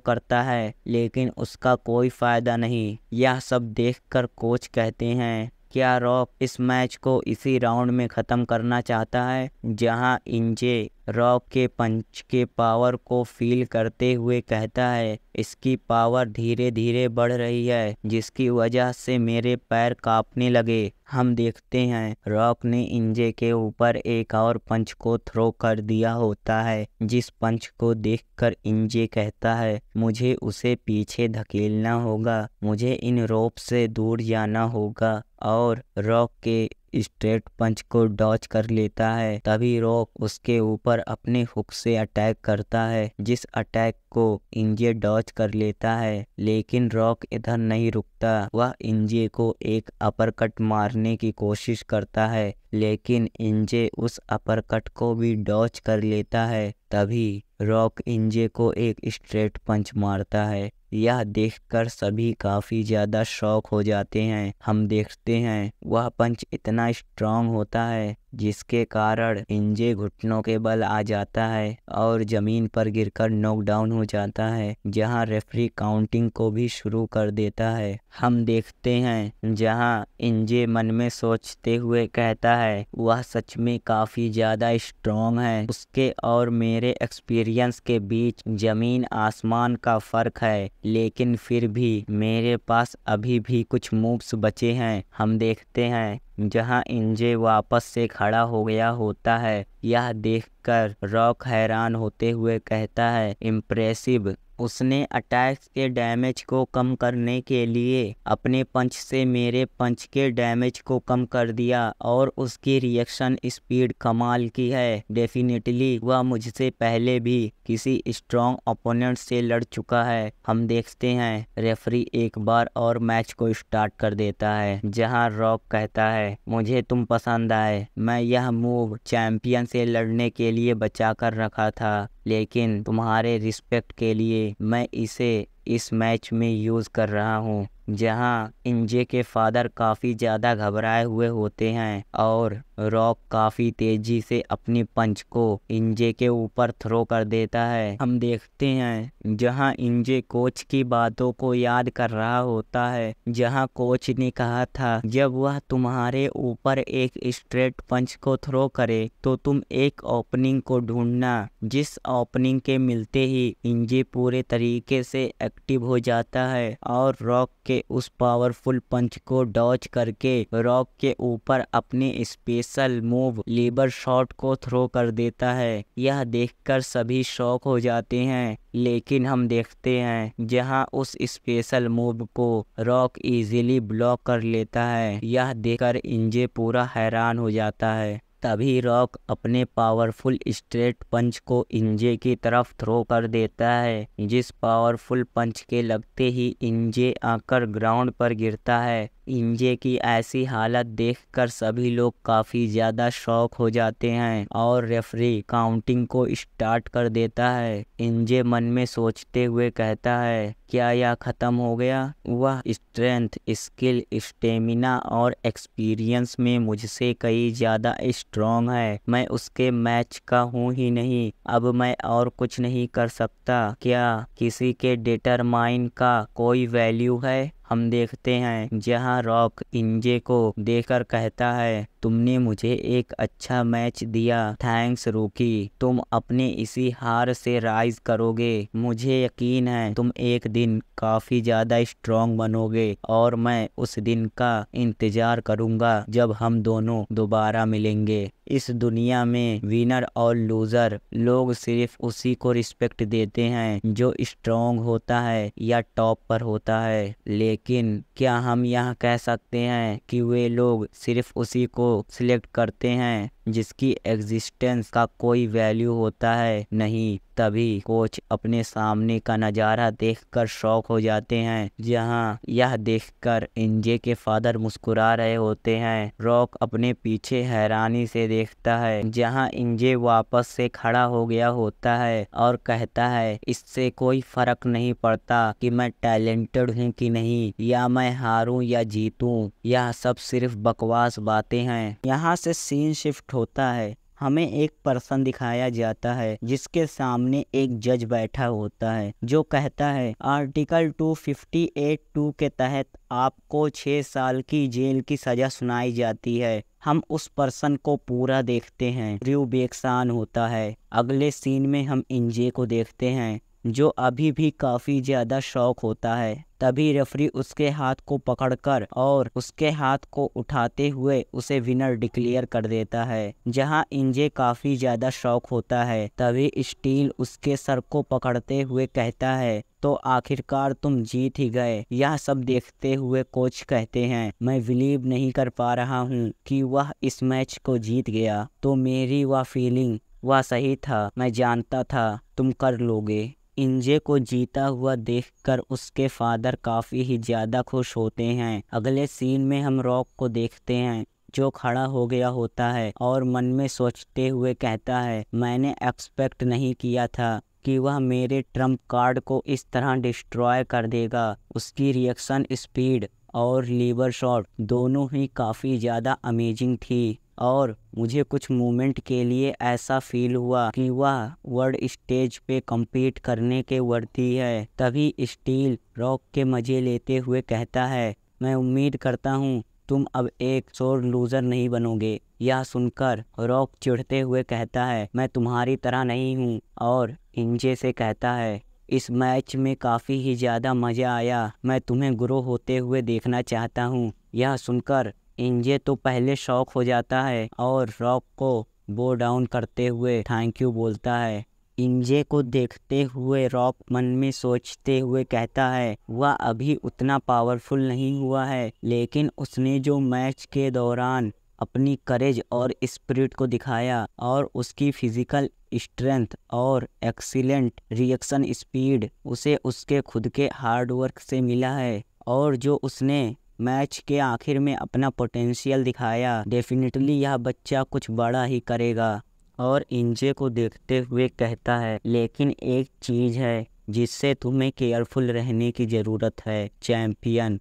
करता है, लेकिन उसका कोई फ़ायदा नहीं। यह सब देखकर कोच कहते हैं, क्या रॉक इस मैच को इसी राउंड में ख़त्म करना चाहता है? जहां इंजे रॉक के पंच के पावर को फील करते हुए कहता है, इसकी पावर धीरे धीरे बढ़ रही है, जिसकी वजह से मेरे पैर कांपने लगे। हम देखते हैं रॉक ने इंजे के ऊपर एक और पंच को थ्रो कर दिया होता है, जिस पंच को देखकर इंजे कहता है, मुझे उसे पीछे धकेलना होगा, मुझे इन रोप से दूर जाना होगा। और रॉक के स्ट्रेट पंच को डॉच कर लेता है। तभी रॉक उसके ऊपर अपने हुक से अटैक करता है, जिस अटैक को इंजे डॉच कर लेता है, लेकिन रॉक इधर नहीं रुकता। वह इंजे को एक अपरकट मारने की कोशिश करता है, लेकिन इंजे उस अपरकट को भी डॉच कर लेता है। तभी रॉक इंजे को एक स्ट्रेट पंच मारता है। यह देखकर सभी काफ़ी ज़्यादा शॉक हो जाते हैं। हम देखते हैं वह पंच इतना स्ट्रांग होता है, जिसके कारण एनजे घुटनों के बल आ जाता है और जमीन पर गिरकर नॉकडाउन हो जाता है, जहां रेफरी काउंटिंग को भी शुरू कर देता है। हम देखते हैं जहां एनजे मन में सोचते हुए कहता है वह सच में काफ़ी ज़्यादा स्ट्रॉन्ग है। उसके और मेरे एक्सपीरियंस के बीच ज़मीन आसमान का फ़र्क है, लेकिन फिर भी मेरे पास अभी भी कुछ मूव्स बचे हैं। हम देखते हैं जहां एनजे वापस से खड़ा हो गया होता है। यह देखकर रॉक हैरान होते हुए कहता है, इम्प्रेसिव। उसने अटैक्स के डैमेज को कम करने के लिए अपने पंच से मेरे पंच के डैमेज को कम कर दिया और उसकी रिएक्शन स्पीड कमाल की है। डेफिनेटली वह मुझसे पहले भी किसी स्ट्रॉन्ग ओपोनेंट से लड़ चुका है। हम देखते हैं रेफरी एक बार और मैच को स्टार्ट कर देता है, जहां रॉक कहता है, मुझे तुम पसंद आए। मैं यह मूव चैंपियन से लड़ने के लिए बचा कर रखा था, लेकिन तुम्हारे रिस्पेक्ट के लिए मैं इसे इस मैच में यूज़ कर रहा हूँ। जहां एनजे के फादर काफ़ी ज़्यादा घबराए हुए होते हैं और रॉक काफ़ी तेज़ी से अपनी पंच को एनजे के ऊपर थ्रो कर देता है। हम देखते हैं जहां एनजे कोच की बातों को याद कर रहा होता है, जहां कोच ने कहा था जब वह तुम्हारे ऊपर एक स्ट्रेट पंच को थ्रो करे तो तुम एक ओपनिंग को ढूंढना। जिस ओपनिंग के मिलते ही एनजे पूरे तरीके से एक्टिव हो जाता है और रॉक के उस पावरफुल पंच को डॉज करके रॉक के ऊपर अपने स्पेशल मूव लीवर शॉट को थ्रो कर देता है। यह देखकर सभी शॉक हो जाते हैं, लेकिन हम देखते हैं जहां उस स्पेशल मूव को रॉक इजीली ब्लॉक कर लेता है। यह देखकर एनजे पूरा हैरान हो जाता है। तभी रॉक अपने पावरफुल स्ट्रेट पंच को एनजे की तरफ थ्रो कर देता है, जिस पावरफुल पंच के लगते ही एनजे आकर ग्राउंड पर गिरता है। एनजे की ऐसी हालत देखकर सभी लोग काफ़ी ज़्यादा शॉक हो जाते हैं और रेफरी काउंटिंग को स्टार्ट कर देता है। एनजे मन में सोचते हुए कहता है, क्या यह ख़त्म हो गया? वह स्ट्रेंथ, स्किल, स्टेमिना और एक्सपीरियंस में मुझसे कई ज़्यादा स्ट्रॉन्ग है। मैं उसके मैच का हूँ ही नहीं। अब मैं और कुछ नहीं कर सकता। क्या किसी के डिटरमाइन का कोई वैल्यू है? हम देखते हैं जहां रॉक एनजे को देखकर कहता है, तुमने मुझे एक अच्छा मैच दिया, थैंक्स रूकी। तुम अपने इसी हार से राइज करोगे। मुझे यकीन है तुम एक दिन काफ़ी ज़्यादा स्ट्रॉन्ग बनोगे और मैं उस दिन का इंतज़ार करूँगा जब हम दोनों दोबारा मिलेंगे। इस दुनिया में विनर और लूज़र लोग सिर्फ उसी को रिस्पेक्ट देते हैं जो स्ट्रॉन्ग होता है या टॉप पर होता है, लेकिन क्या हम यह कह सकते हैं कि वे लोग सिर्फ उसी को सिलेक्ट करते हैं जिसकी एग्जिस्टेंस का कोई वैल्यू होता है? नहीं। तभी कोच अपने सामने का नज़ारा देखकर शॉक हो जाते हैं, जहां यह देखकर एनजे के फादर मुस्कुरा रहे होते हैं। रॉक अपने पीछे हैरानी से देखता है, जहां एनजे वापस से खड़ा हो गया होता है और कहता है, इससे कोई फर्क नहीं पड़ता कि मैं टैलेंटेड हूँ कि नहीं, या मैं हारूं या जीतूं, यह सब सिर्फ बकवास बातें हैं। यहाँ से सीन शिफ्ट होता है। हमें एक पर्सन दिखाया जाता है जिसके सामने एक जज बैठा होता है जो कहता है, आर्टिकल 258(2) के तहत आपको 6 साल की जेल की सज़ा सुनाई जाती है। हम उस पर्सन को पूरा देखते हैं। ड्रू बेक्सान होता है। अगले सीन में हम एनजे को देखते हैं जो अभी भी काफ़ी ज़्यादा शॉक होता है। तभी रेफरी उसके हाथ को पकड़कर और उसके हाथ को उठाते हुए उसे विनर डिक्लेयर कर देता है। जहां एनजे काफ़ी ज़्यादा शॉक होता है, तभी स्टील उसके सर को पकड़ते हुए कहता है, तो आखिरकार तुम जीत ही गए। यह सब देखते हुए कोच कहते हैं, मैं बिलीव नहीं कर पा रहा हूँ कि वह इस मैच को जीत गया। तो मेरी वह फीलिंग, वह सही था। मैं जानता था तुम कर लोगे। एनजे को जीता हुआ देखकर उसके फादर काफ़ी ही ज़्यादा खुश होते हैं। अगले सीन में हम रॉक को देखते हैं जो खड़ा हो गया होता है और मन में सोचते हुए कहता है, मैंने एक्सपेक्ट नहीं किया था कि वह मेरे ट्रम्प कार्ड को इस तरह डिस्ट्रॉय कर देगा। उसकी रिएक्शन स्पीड और लीवर शॉट दोनों ही काफ़ी ज़्यादा अमेजिंग थी। और मुझे कुछ मोमेंट के लिए ऐसा फील हुआ कि वह वर्ल्ड स्टेज पे compete करने के वर्दी है। तभी स्टील रॉक के मजे लेते हुए कहता है, मैं उम्मीद करता हूँ तुम अब एक सोर लूजर नहीं बनोगे। यह सुनकर रॉक चिढ़ते हुए कहता है, मैं तुम्हारी तरह नहीं हूँ, और इंजे से कहता है, इस मैच में काफ़ी ही ज़्यादा मज़ा आया, मैं तुम्हें ग्रो होते हुए देखना चाहता हूँ। यह सुनकर इंजे तो पहले शॉक हो जाता है और रॉक को बो डाउन करते हुए थैंक यू बोलता है। इंजे को देखते हुए रॉक मन में सोचते हुए कहता है, वह अभी उतना पावरफुल नहीं हुआ है, लेकिन उसने जो मैच के दौरान अपनी करेज और स्पिरिट को दिखाया और उसकी फिजिकल स्ट्रेंथ और एक्सीलेंट रिएक्शन स्पीड उसे उसके खुद के हार्ड वर्क से मिला है, और जो उसने मैच के आखिर में अपना पोटेंशियल दिखाया, डेफिनेटली यह बच्चा कुछ बड़ा ही करेगा। और इंजे को देखते हुए कहता है, लेकिन एक चीज़ है जिससे तुम्हें केयरफुल रहने की ज़रूरत है, चैम्पियन,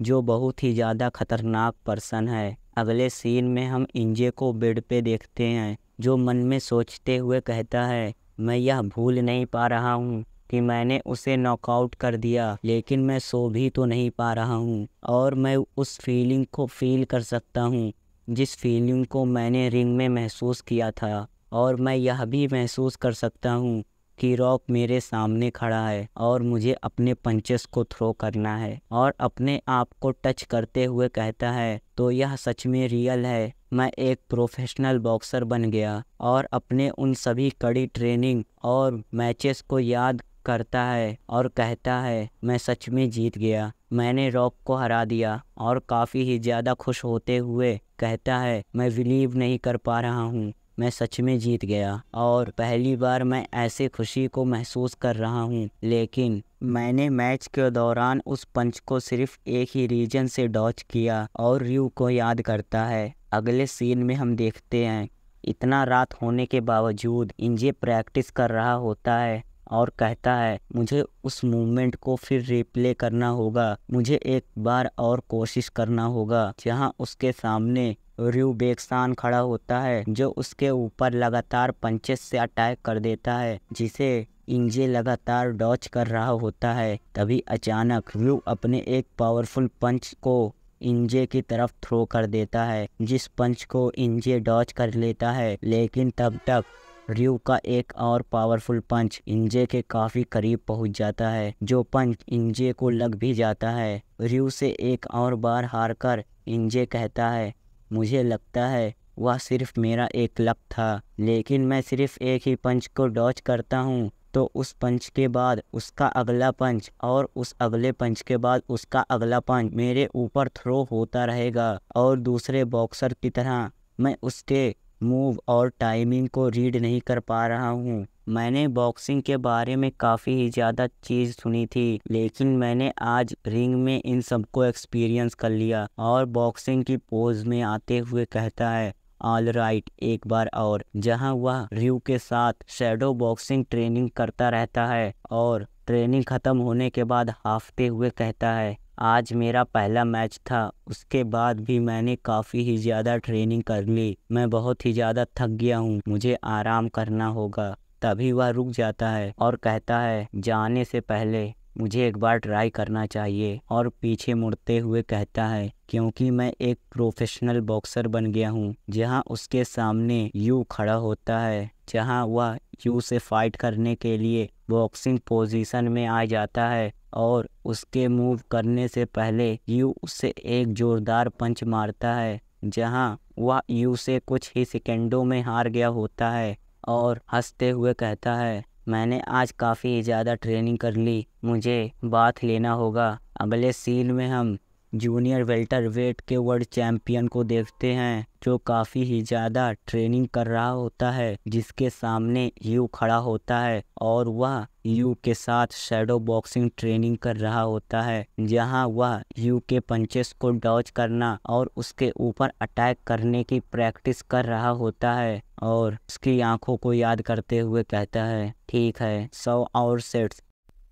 जो बहुत ही ज़्यादा खतरनाक पर्सन है। अगले सीन में हम इंजे को बेड पे देखते हैं, जो मन में सोचते हुए कहता है, मैं यह भूल नहीं पा रहा हूँ कि मैंने उसे नॉकआउट कर दिया, लेकिन मैं सो भी तो नहीं पा रहा हूँ, और मैं उस फीलिंग को फील कर सकता हूँ जिस फीलिंग को मैंने रिंग में महसूस किया था, और मैं यह भी महसूस कर सकता हूँ कि रॉक मेरे सामने खड़ा है और मुझे अपने पंचेस को थ्रो करना है। और अपने आप को टच करते हुए कहता है, तो यह सच में रियल है, मैं एक प्रोफेशनल बॉक्सर बन गया। और अपने उन सभी कड़ी ट्रेनिंग और मैचेस को याद करता है और कहता है, मैं सच में जीत गया, मैंने रॉक को हरा दिया। और काफ़ी ही ज़्यादा खुश होते हुए कहता है, मैं बिलीव नहीं कर पा रहा हूँ, मैं सच में जीत गया, और पहली बार मैं ऐसे खुशी को महसूस कर रहा हूँ। लेकिन मैंने मैच के दौरान उस पंच को सिर्फ एक ही रीजन से डॉच किया। और रयू को याद करता है। अगले सीन में हम देखते हैं, इतना रात होने के बावजूद इंजे प्रैक्टिस कर रहा होता है और कहता है, मुझे उस मूवमेंट को फिर रिप्ले करना होगा, मुझे एक बार और कोशिश करना होगा, जहां उसके सामने रयू बेक्सान खड़ा होता है, जो उसके ऊपर लगातार पंचेस से अटैक कर देता है, जिसे इंजे लगातार डॉच कर रहा होता है। तभी अचानक रयू अपने एक पावरफुल पंच को इंजे की तरफ थ्रो कर देता है, जिस पंच को इंजे डॉच कर लेता है, लेकिन तब तक रयू का एक और पावरफुल पंच इंजे के काफ़ी करीब पहुंच जाता है, जो पंच इंजे को लग भी जाता है। रयू से एक और बार हारकर इंजे कहता है, मुझे लगता है वह सिर्फ मेरा एक लक था, लेकिन मैं सिर्फ एक ही पंच को डॉच करता हूँ, तो उस पंच के बाद उसका अगला पंच और उस अगले पंच के बाद उसका अगला पंच मेरे ऊपर थ्रो होता रहेगा, और दूसरे बॉक्सर की तरह मैं उसके मूव और टाइमिंग को रीड नहीं कर पा रहा हूँ। मैंने बॉक्सिंग के बारे में काफ़ी ही ज़्यादा चीज़ सुनी थी, लेकिन मैंने आज रिंग में इन सबको एक्सपीरियंस कर लिया। और बॉक्सिंग की पोज में आते हुए कहता है, ऑल राइट, एक बार और, जहां वह रयू के साथ शैडो बॉक्सिंग ट्रेनिंग करता रहता है, और ट्रेनिंग ख़त्म होने के बाद हांफते हुए कहता है, आज मेरा पहला मैच था, उसके बाद भी मैंने काफ़ी ही ज़्यादा ट्रेनिंग कर ली, मैं बहुत ही ज़्यादा थक गया हूँ, मुझे आराम करना होगा। तभी वह रुक जाता है और कहता है, जाने से पहले मुझे एक बार ट्राई करना चाहिए। और पीछे मुड़ते हुए कहता है, क्योंकि मैं एक प्रोफेशनल बॉक्सर बन गया हूँ। जहाँ उसके सामने यू खड़ा होता है, जहाँ वह यू से फाइट करने के लिए बॉक्सिंग पोजीशन में आ जाता है, और उसके मूव करने से पहले यू उससे एक जोरदार पंच मारता है, जहाँ वह यू से कुछ ही सेकंडों में हार गया होता है, और हंसते हुए कहता है, मैंने आज काफ़ी ज़्यादा ट्रेनिंग कर ली, मुझे बाथ लेना होगा। अगले सीन में हम जूनियर वेल्टर वेट के वर्ल्ड चैम्पियन को देखते हैं, जो काफ़ी ही ज़्यादा ट्रेनिंग कर रहा होता है, जिसके सामने यू खड़ा होता है, और वह यू के साथ शैडो बॉक्सिंग ट्रेनिंग कर रहा होता है, जहां वह यू के पंचेस को डॉज करना और उसके ऊपर अटैक करने की प्रैक्टिस कर रहा होता है। और उसकी आंखों को याद करते हुए कहता है, ठीक है, 100 और सेट्स।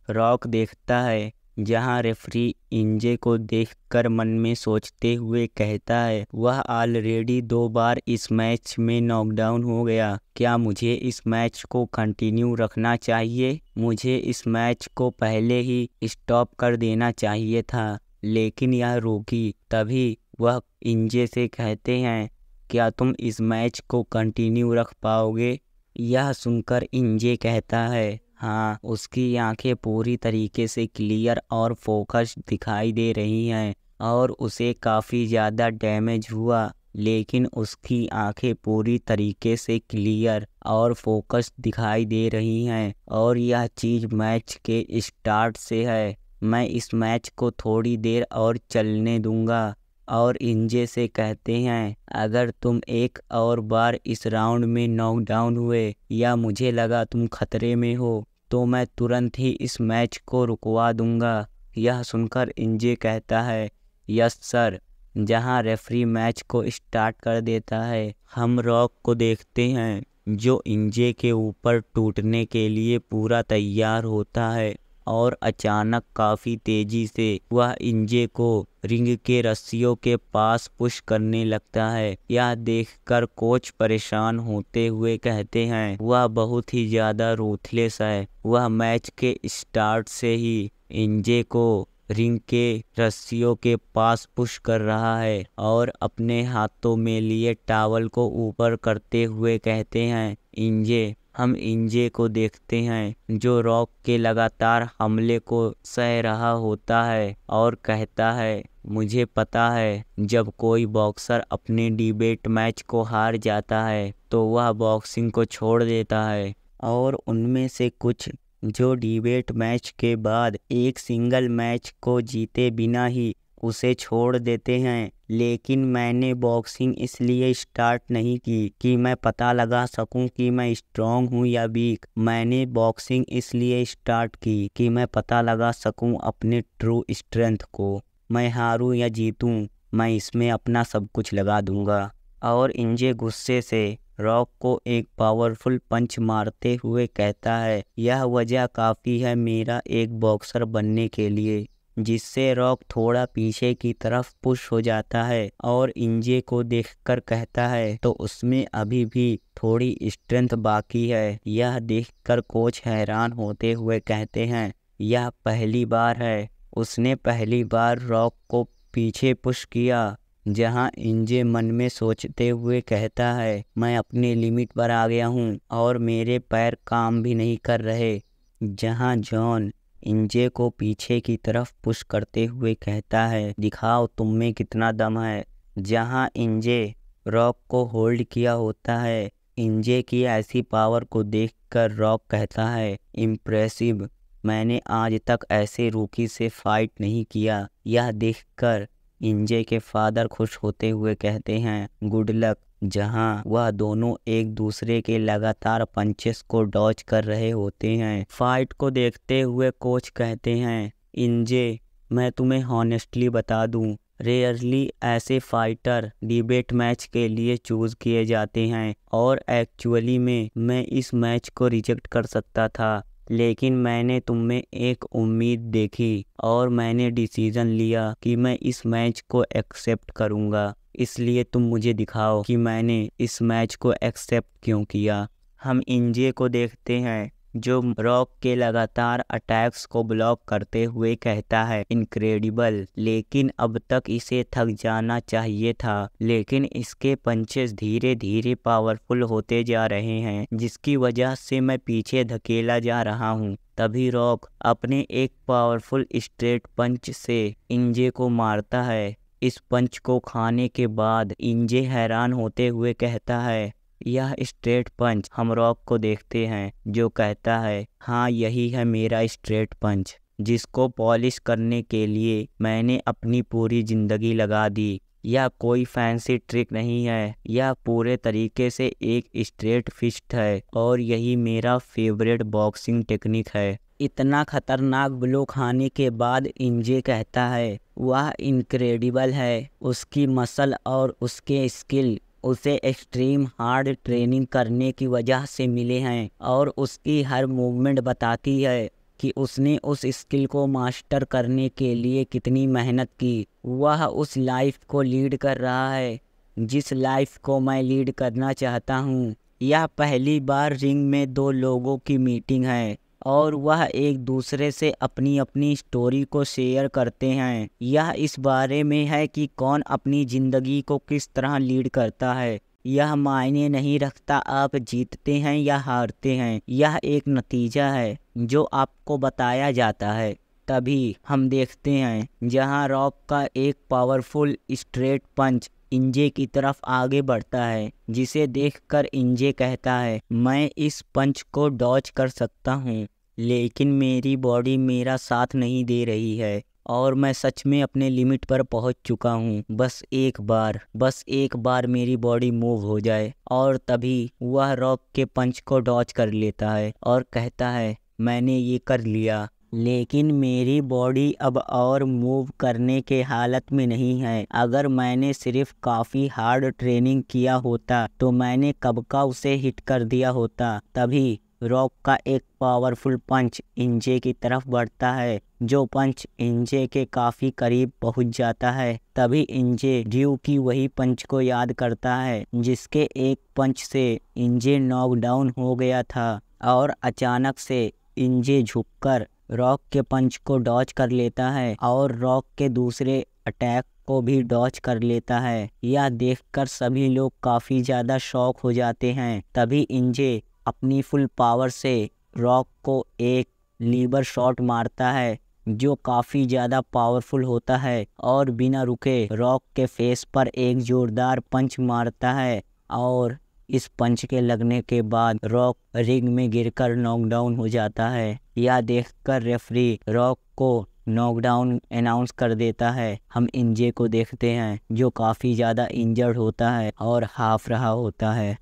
रॉक देखता है जहां रेफरी इंजे को देखकर मन में सोचते हुए कहता है, वह ऑलरेडी 2 बार इस मैच में नॉकडाउन हो गया। क्या मुझे इस मैच को कंटिन्यू रखना चाहिए? मुझे इस मैच को पहले ही स्टॉप कर देना चाहिए था, लेकिन यह रोकी। तभी वह इंजे से कहते हैं, क्या तुम इस मैच को कंटिन्यू रख पाओगे? यह सुनकर इंजे कहता है, हाँ। उसकी आंखें पूरी तरीके से क्लियर और फोकस दिखाई दे रही हैं और उसे काफ़ी ज़्यादा डैमेज हुआ, लेकिन उसकी आंखें पूरी तरीके से क्लियर और फोकस दिखाई दे रही हैं और यह चीज़ मैच के स्टार्ट से है। मैं इस मैच को थोड़ी देर और चलने दूंगा। और इंजे से कहते हैं, अगर तुम एक और बार इस राउंड में नॉकडाउन हुए या मुझे लगा तुम खतरे में हो, तो मैं तुरंत ही इस मैच को रुकवा दूंगा। यह सुनकर इंजे कहता है, यस सर। जहां रेफरी मैच को स्टार्ट कर देता है, हम रॉक को देखते हैं जो इंजे के ऊपर टूटने के लिए पूरा तैयार होता है और अचानक काफ़ी तेज़ी से वह इंजे को रिंग के रस्सियों के पास पुश करने लगता है। यह देखकर कोच परेशान होते हुए कहते हैं, वह बहुत ही ज़्यादा रूथलेस है। वह मैच के स्टार्ट से ही इंजे को रिंग के रस्सियों के पास पुश कर रहा है और अपने हाथों में लिए टॉवल को ऊपर करते हुए कहते हैं, इंजे। हम इंजे को देखते हैं जो रॉक के लगातार हमले को सह रहा होता है और कहता है, मुझे पता है जब कोई बॉक्सर अपने डिबेट मैच को हार जाता है तो वह बॉक्सिंग को छोड़ देता है, और उनमें से कुछ जो डिबेट मैच के बाद एक सिंगल मैच को जीते बिना ही उसे छोड़ देते हैं। लेकिन मैंने बॉक्सिंग इसलिए स्टार्ट नहीं की कि मैं पता लगा सकूं कि मैं स्ट्रांग हूं या वीक। मैंने बॉक्सिंग इसलिए स्टार्ट की कि मैं पता लगा सकूं अपने ट्रू स्ट्रेंथ को। मैं हारूं या जीतूं, मैं इसमें अपना सब कुछ लगा दूंगा। और इंजे गुस्से से रॉक को एक पावरफुल पंच मारते हुए कहता है, यह वजह काफ़ी है मेरा एक बॉक्सर बनने के लिए। जिससे रॉक थोड़ा पीछे की तरफ पुश हो जाता है और इंजे को देखकर कहता है, तो उसमें अभी भी थोड़ी स्ट्रेंथ बाकी है। यह देखकर कोच हैरान होते हुए कहते हैं, यह पहली बार है। उसने पहली बार रॉक को पीछे पुश किया। जहां इंजे मन में सोचते हुए कहता है, मैं अपने लिमिट पर आ गया हूं और मेरे पैर काम भी नहीं कर रहे। जहां जॉन इंजे को पीछे की तरफ पुश करते हुए कहता है, दिखाओ तुम में कितना दम है। जहां इंजे रॉक को होल्ड किया होता है। इंजे की ऐसी पावर को देखकर रॉक कहता है, इम्प्रेसिव। मैंने आज तक ऐसे रूकी से फाइट नहीं किया। यह देखकर इंजे के फादर खुश होते हुए कहते हैं, गुड लक। जहां वह दोनों एक दूसरे के लगातार पंचेस को डॉज कर रहे होते हैं। फाइट को देखते हुए कोच कहते हैं, इंजे, मैं तुम्हें हॉनेस्टली बता दूं, रेयरली ऐसे फाइटर डिबेट मैच के लिए चूज किए जाते हैं और एक्चुअली में मैं इस मैच को रिजेक्ट कर सकता था, लेकिन मैंने तुम में एक उम्मीद देखी और मैंने डिसीजन लिया कि मैं इस मैच को एक्सेप्ट करूंगा। इसलिए तुम मुझे दिखाओ कि मैंने इस मैच को एक्सेप्ट क्यों किया। हम इंजे को देखते हैं जो रॉक के लगातार अटैक्स को ब्लॉक करते हुए कहता है, इनक्रेडिबल। लेकिन अब तक इसे थक जाना चाहिए था, लेकिन इसके पंचेस धीरे धीरे पावरफुल होते जा रहे हैं, जिसकी वजह से मैं पीछे धकेला जा रहा हूँ। तभी रॉक अपने एक पावरफुल स्ट्रेट पंच से इंजे को मारता है। इस पंच को खाने के बाद इंजे हैरान होते हुए कहता है, यह स्ट्रेट पंच। हम रॉक को देखते हैं जो कहता है, हाँ यही है मेरा स्ट्रेट पंच, जिसको पॉलिश करने के लिए मैंने अपनी पूरी ज़िंदगी लगा दी। यह कोई फैंसी ट्रिक नहीं है, यह पूरे तरीके से एक स्ट्रेट फिस्ट है और यही मेरा फेवरेट बॉक्सिंग टेक्निक है। इतना खतरनाक ब्लो खाने के बाद इंजे कहता है, वह इनक्रेडिबल है। उसकी मसल और उसके स्किल उसे एक्सट्रीम हार्ड ट्रेनिंग करने की वजह से मिले हैं और उसकी हर मूवमेंट बताती है कि उसने उस स्किल को मास्टर करने के लिए कितनी मेहनत की। वह उस लाइफ को लीड कर रहा है जिस लाइफ को मैं लीड करना चाहता हूँ। यह पहली बार रिंग में दो लोगों की मीटिंग है और वह एक दूसरे से अपनी अपनी स्टोरी को शेयर करते हैं। यह इस बारे में है कि कौन अपनी ज़िंदगी को किस तरह लीड करता है। यह मायने नहीं रखता आप जीतते हैं या हारते हैं, यह एक नतीजा है जो आपको बताया जाता है। तभी हम देखते हैं जहां रॉक का एक पावरफुल स्ट्रेट पंच इंजे की तरफ आगे बढ़ता है, जिसे देखकर इंजे कहता है, मैं इस पंच को डॉज कर सकता हूँ, लेकिन मेरी बॉडी मेरा साथ नहीं दे रही है और मैं सच में अपने लिमिट पर पहुंच चुका हूँ। बस एक बार मेरी बॉडी मूव हो जाए। और तभी वह रॉक के पंच को डॉज कर लेता है और कहता है, मैंने ये कर लिया, लेकिन मेरी बॉडी अब और मूव करने के हालत में नहीं है। अगर मैंने सिर्फ काफ़ी हार्ड ट्रेनिंग किया होता तो मैंने कब का उसे हिट कर दिया होता। तभी रॉक का एक पावरफुल पंच इंजे की तरफ बढ़ता है, जो पंच इंजे के काफ़ी करीब पहुंच जाता है। तभी इंजे ड्रू की वही पंच को याद करता है जिसके एक पंच से इंजे नॉकडाउन हो गया था और अचानक से इंजे झुककर रॉक के पंच को डॉज कर लेता है और रॉक के दूसरे अटैक को भी डॉज कर लेता है। यह देखकर सभी लोग काफ़ी ज़्यादा शॉक हो जाते हैं। तभी इंजे अपनी फुल पावर से रॉक को एक लीवर शॉट मारता है जो काफ़ी ज़्यादा पावरफुल होता है और बिना रुके रॉक के फेस पर एक ज़ोरदार पंच मारता है और इस पंच के लगने के बाद रॉक रिंग में गिरकर नॉकडाउन हो जाता है। यह देखकर रेफरी रॉक को नॉकडाउन अनाउंस कर देता है। हम इंजे को देखते हैं जो काफ़ी ज़्यादा इंजर्ड होता है और हाफ रहा होता है।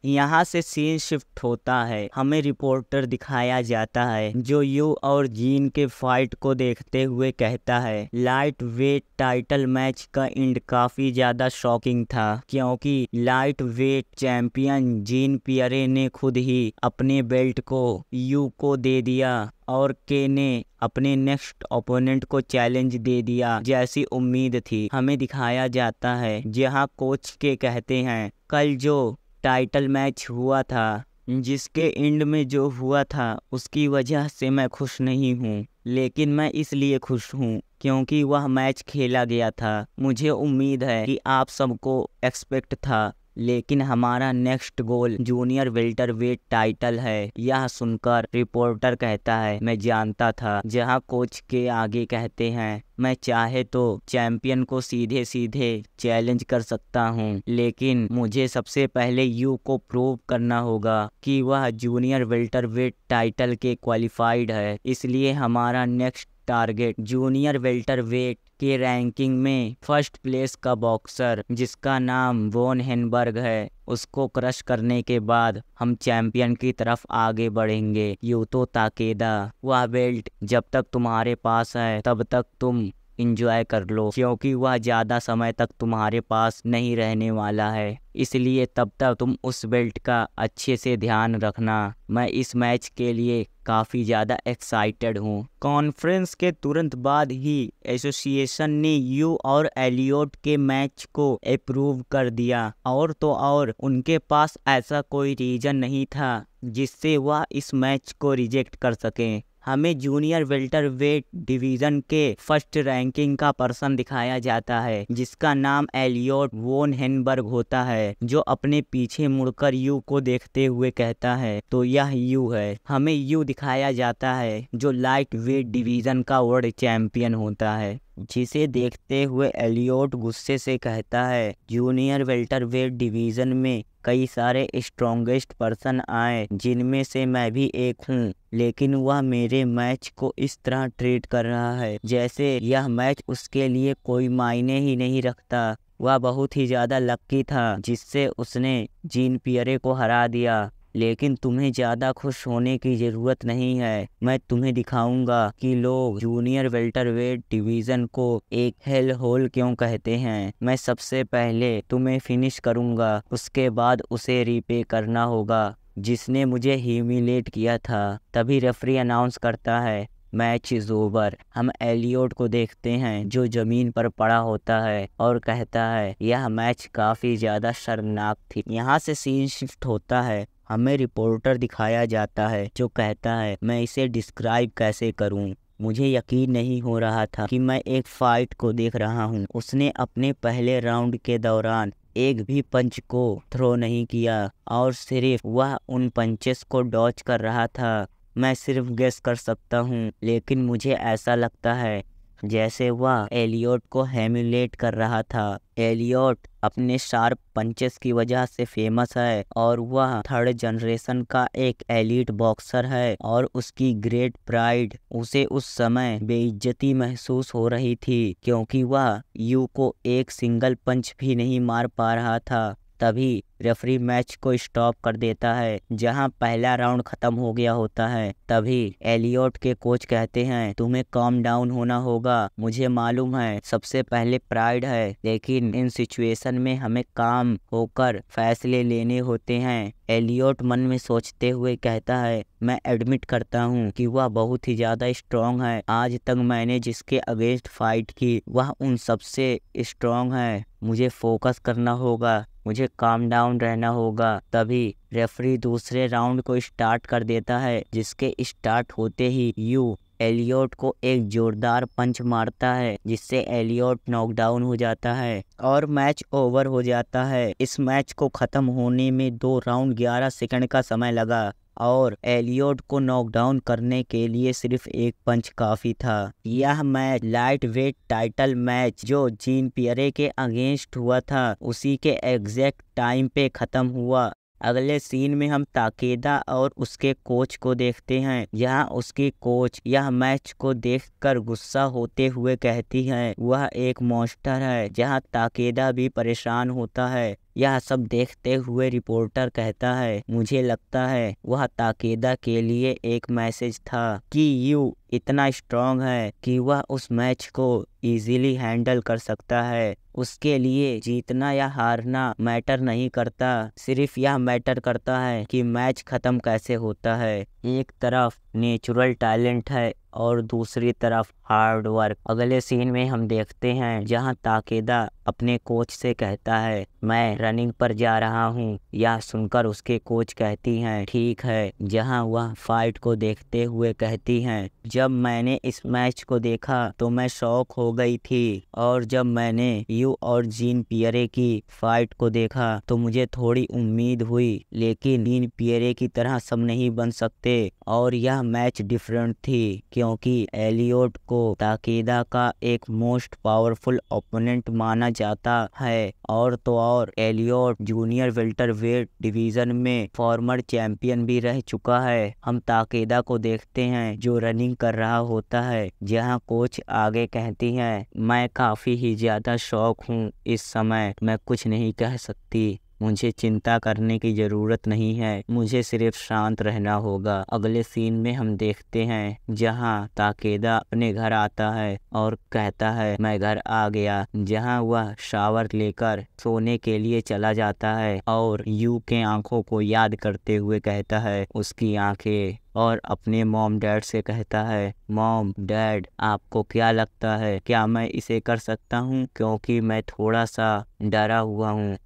यहाँ से सीन शिफ्ट होता है, हमें रिपोर्टर दिखाया जाता है जो यू और जीन के फाइट को देखते हुए कहता है, लाइट वेट टाइटल मैच का एंड काफ़ी ज़्यादा शॉकिंग था, क्योंकि light weight champion Jean Pierre ने खुद ही अपने बेल्ट को यू को दे दिया और के ने अपने नेक्स्ट ओपोनेंट को चैलेंज दे दिया जैसी उम्मीद थी। हमें दिखाया जाता है जहाँ कोच के कहते हैं, कल जो टाइटल मैच हुआ था, जिसके एंड में जो हुआ था उसकी वजह से मैं खुश नहीं हूँ, लेकिन मैं इसलिए खुश हूँ क्योंकि वह मैच खेला गया था। मुझे उम्मीद है कि आप सबको एक्सपेक्ट था, लेकिन हमारा नेक्स्ट गोल जूनियर वेल्टरवेट टाइटल है। यह सुनकर रिपोर्टर कहता है, मैं जानता था। जहां कोच के आगे कहते हैं, मैं चाहे तो चैंपियन को सीधे सीधे चैलेंज कर सकता हूं, लेकिन मुझे सबसे पहले यू को प्रूव करना होगा कि वह जूनियर वेल्टरवेट टाइटल के क्वालिफाइड है। इसलिए हमारा नेक्स्ट टारगेट जूनियर वेल्टरवेट के रैंकिंग में फर्स्ट प्लेस का बॉक्सर जिसका नाम वॉन हेनबर्ग है, उसको क्रश करने के बाद हम चैंपियन की तरफ आगे बढ़ेंगे। यूतो ताकेदा, वह बेल्ट जब तक तुम्हारे पास है तब तक तुम इंजॉय कर लो, क्योंकि वह ज़्यादा समय तक तुम्हारे पास नहीं रहने वाला है, इसलिए तब तक तुम उस बेल्ट का अच्छे से ध्यान रखना। मैं इस मैच के लिए काफ़ी ज़्यादा एक्साइटेड हूँ। कॉन्फ्रेंस के तुरंत बाद ही एसोसिएशन ने यू और एलियोट के मैच को अप्रूव कर दिया, और तो और उनके पास ऐसा कोई रीज़न नहीं था जिससे वह इस मैच को रिजेक्ट कर सकें। हमें जूनियर वेल्टरवेट डिवीज़न के फर्स्ट रैंकिंग का पर्सन दिखाया जाता है जिसका नाम एलियोट वॉन हेनबर्ग होता है, जो अपने पीछे मुड़कर यू को देखते हुए कहता है, तो यह यू है। हमें यू दिखाया जाता है जो लाइट वेट डिवीज़न का वर्ल्ड चैंपियन होता है, जिसे देखते हुए एलियोट गुस्से से कहता है, जूनियर वेल्टरवेट डिवीज़न में कई सारे स्ट्रॉन्गेस्ट पर्सन आए जिनमें से मैं भी एक हूँ, लेकिन वह मेरे मैच को इस तरह ट्रीट कर रहा है जैसे यह मैच उसके लिए कोई मायने ही नहीं रखता। वह बहुत ही ज़्यादा लक्की था जिससे उसने जीन पियरे को हरा दिया, लेकिन तुम्हें ज़्यादा खुश होने की ज़रूरत नहीं है। मैं तुम्हें दिखाऊंगा कि लोग जूनियर वेल्टरवेट डिवीज़न को एक हेल होल क्यों कहते हैं। मैं सबसे पहले तुम्हें फिनिश करूंगा, उसके बाद उसे रीपे करना होगा। जिसने मुझे ह्यूमिलेट किया था। तभी रेफरी अनाउंस करता है मैच इज ओवर। हम एलियोट को देखते हैं जो जमीन पर पड़ा होता है और कहता है यह मैच काफी ज्यादा शर्मनाक थी। यहाँ से सीन शिफ्ट होता है, हमें रिपोर्टर दिखाया जाता है जो कहता है मैं इसे डिस्क्राइब कैसे करूं, मुझे यकीन नहीं हो रहा था कि मैं एक फाइट को देख रहा हूं। उसने अपने पहले राउंड के दौरान एक भी पंच को थ्रो नहीं किया और सिर्फ वह उन पंचेस को डॉच कर रहा था। मैं सिर्फ गेस कर सकता हूँ, लेकिन मुझे ऐसा लगता है जैसे वह एलियोट को हेम्यूलेट कर रहा था। एलियोट अपने शार्प पंचेस की वजह से फेमस है और वह थर्ड जनरेशन का एक एलीट बॉक्सर है और उसकी ग्रेट प्राइड उसे उस समय बेइज्जती महसूस हो रही थी क्योंकि वह यू को एक सिंगल पंच भी नहीं मार पा रहा था। तभी रेफरी मैच को स्टॉप कर देता है जहां पहला राउंड खत्म हो गया होता है। तभी एलियोट के कोच कहते हैं तुम्हें काम डाउन होना होगा, मुझे मालूम है सबसे पहले प्राइड है, लेकिन इन सिचुएशन में हमें काम होकर फैसले लेने होते हैं। एलियोट मन में सोचते हुए कहता है मैं एडमिट करता हूँ कि वह बहुत ही ज़्यादा स्ट्रॉन्ग है। आज तक मैंने जिसके अगेंस्ट फाइट की वह उन सबसे स्ट्रॉन्ग है। मुझे फोकस करना होगा, मुझे काम डाउन रहना होगा। तभी रेफरी दूसरे राउंड को स्टार्ट कर देता है जिसके स्टार्ट होते ही यू एलियोट को एक जोरदार पंच मारता है जिससे एलियोट नॉकडाउन हो जाता है और मैच ओवर हो जाता है। इस मैच को खत्म होने में 2 राउंड 11 सेकंड का समय लगा और एलियोट को नॉकडाउन करने के लिए सिर्फ एक पंच काफी था। यह match light weight title match जो जीन पियरे के अगेंस्ट हुआ था उसी के एग्जैक्ट टाइम पे खत्म हुआ। अगले सीन में हम ताकेदा और उसके कोच को देखते हैं जहां उसकी कोच यह मैच को देखकर गुस्सा होते हुए कहती है वह एक मॉन्स्टर है। जहां ताकेदा भी परेशान होता है। यह सब देखते हुए रिपोर्टर कहता है मुझे लगता है वह ताकेदा के लिए एक मैसेज था कि यू इतना स्ट्रांग है कि वह उस मैच को इजीली हैंडल कर सकता है। उसके लिए जीतना या हारना मैटर नहीं करता, सिर्फ यह मैटर करता है कि मैच खत्म कैसे होता है। एक तरफ नेचुरल टैलेंट है और दूसरी तरफ हार्ड वर्क। अगले सीन में हम देखते हैं जहां ताकेदा अपने कोच से कहता है मैं रनिंग पर जा रहा हूं। यह सुनकर उसके कोच कहती हैं ठीक है, जहां वह फाइट को देखते हुए कहती हैं जब मैंने इस मैच को देखा तो मैं शॉक हो गई थी और जब मैंने यू और जीन पियरे की फाइट को देखा तो मुझे थोड़ी उम्मीद हुई, लेकिन जीन पियरे की तरह सब नहीं बन सकते और यह मैच डिफरेंट थी क्योंकि एलियोट को ताकेदा का एक मोस्ट पावरफुल ओपोनेंट माना जाता है और तो और एलियोट जूनियर वेल्टरवेट डिवीजन में फॉर्मर चैंपियन भी रह चुका है। हम ताकेदा को देखते हैं जो रनिंग कर रहा होता है जहां कोच आगे कहती हैं मैं काफ़ी ही ज़्यादा शौक हूँ, इस समय मैं कुछ नहीं कह सकती, मुझे चिंता करने की ज़रूरत नहीं है, मुझे सिर्फ शांत रहना होगा। अगले सीन में हम देखते हैं जहां ताकेदा अपने घर आता है और कहता है मैं घर आ गया, जहां वह शावर लेकर सोने के लिए चला जाता है और यू के आंखों को याद करते हुए कहता है उसकी आंखें, और अपने मॉम डैड से कहता है मॉम डैड आपको क्या लगता है क्या मैं इसे कर सकता हूँ, क्योंकि मैं थोड़ा सा डरा हुआ हूँ।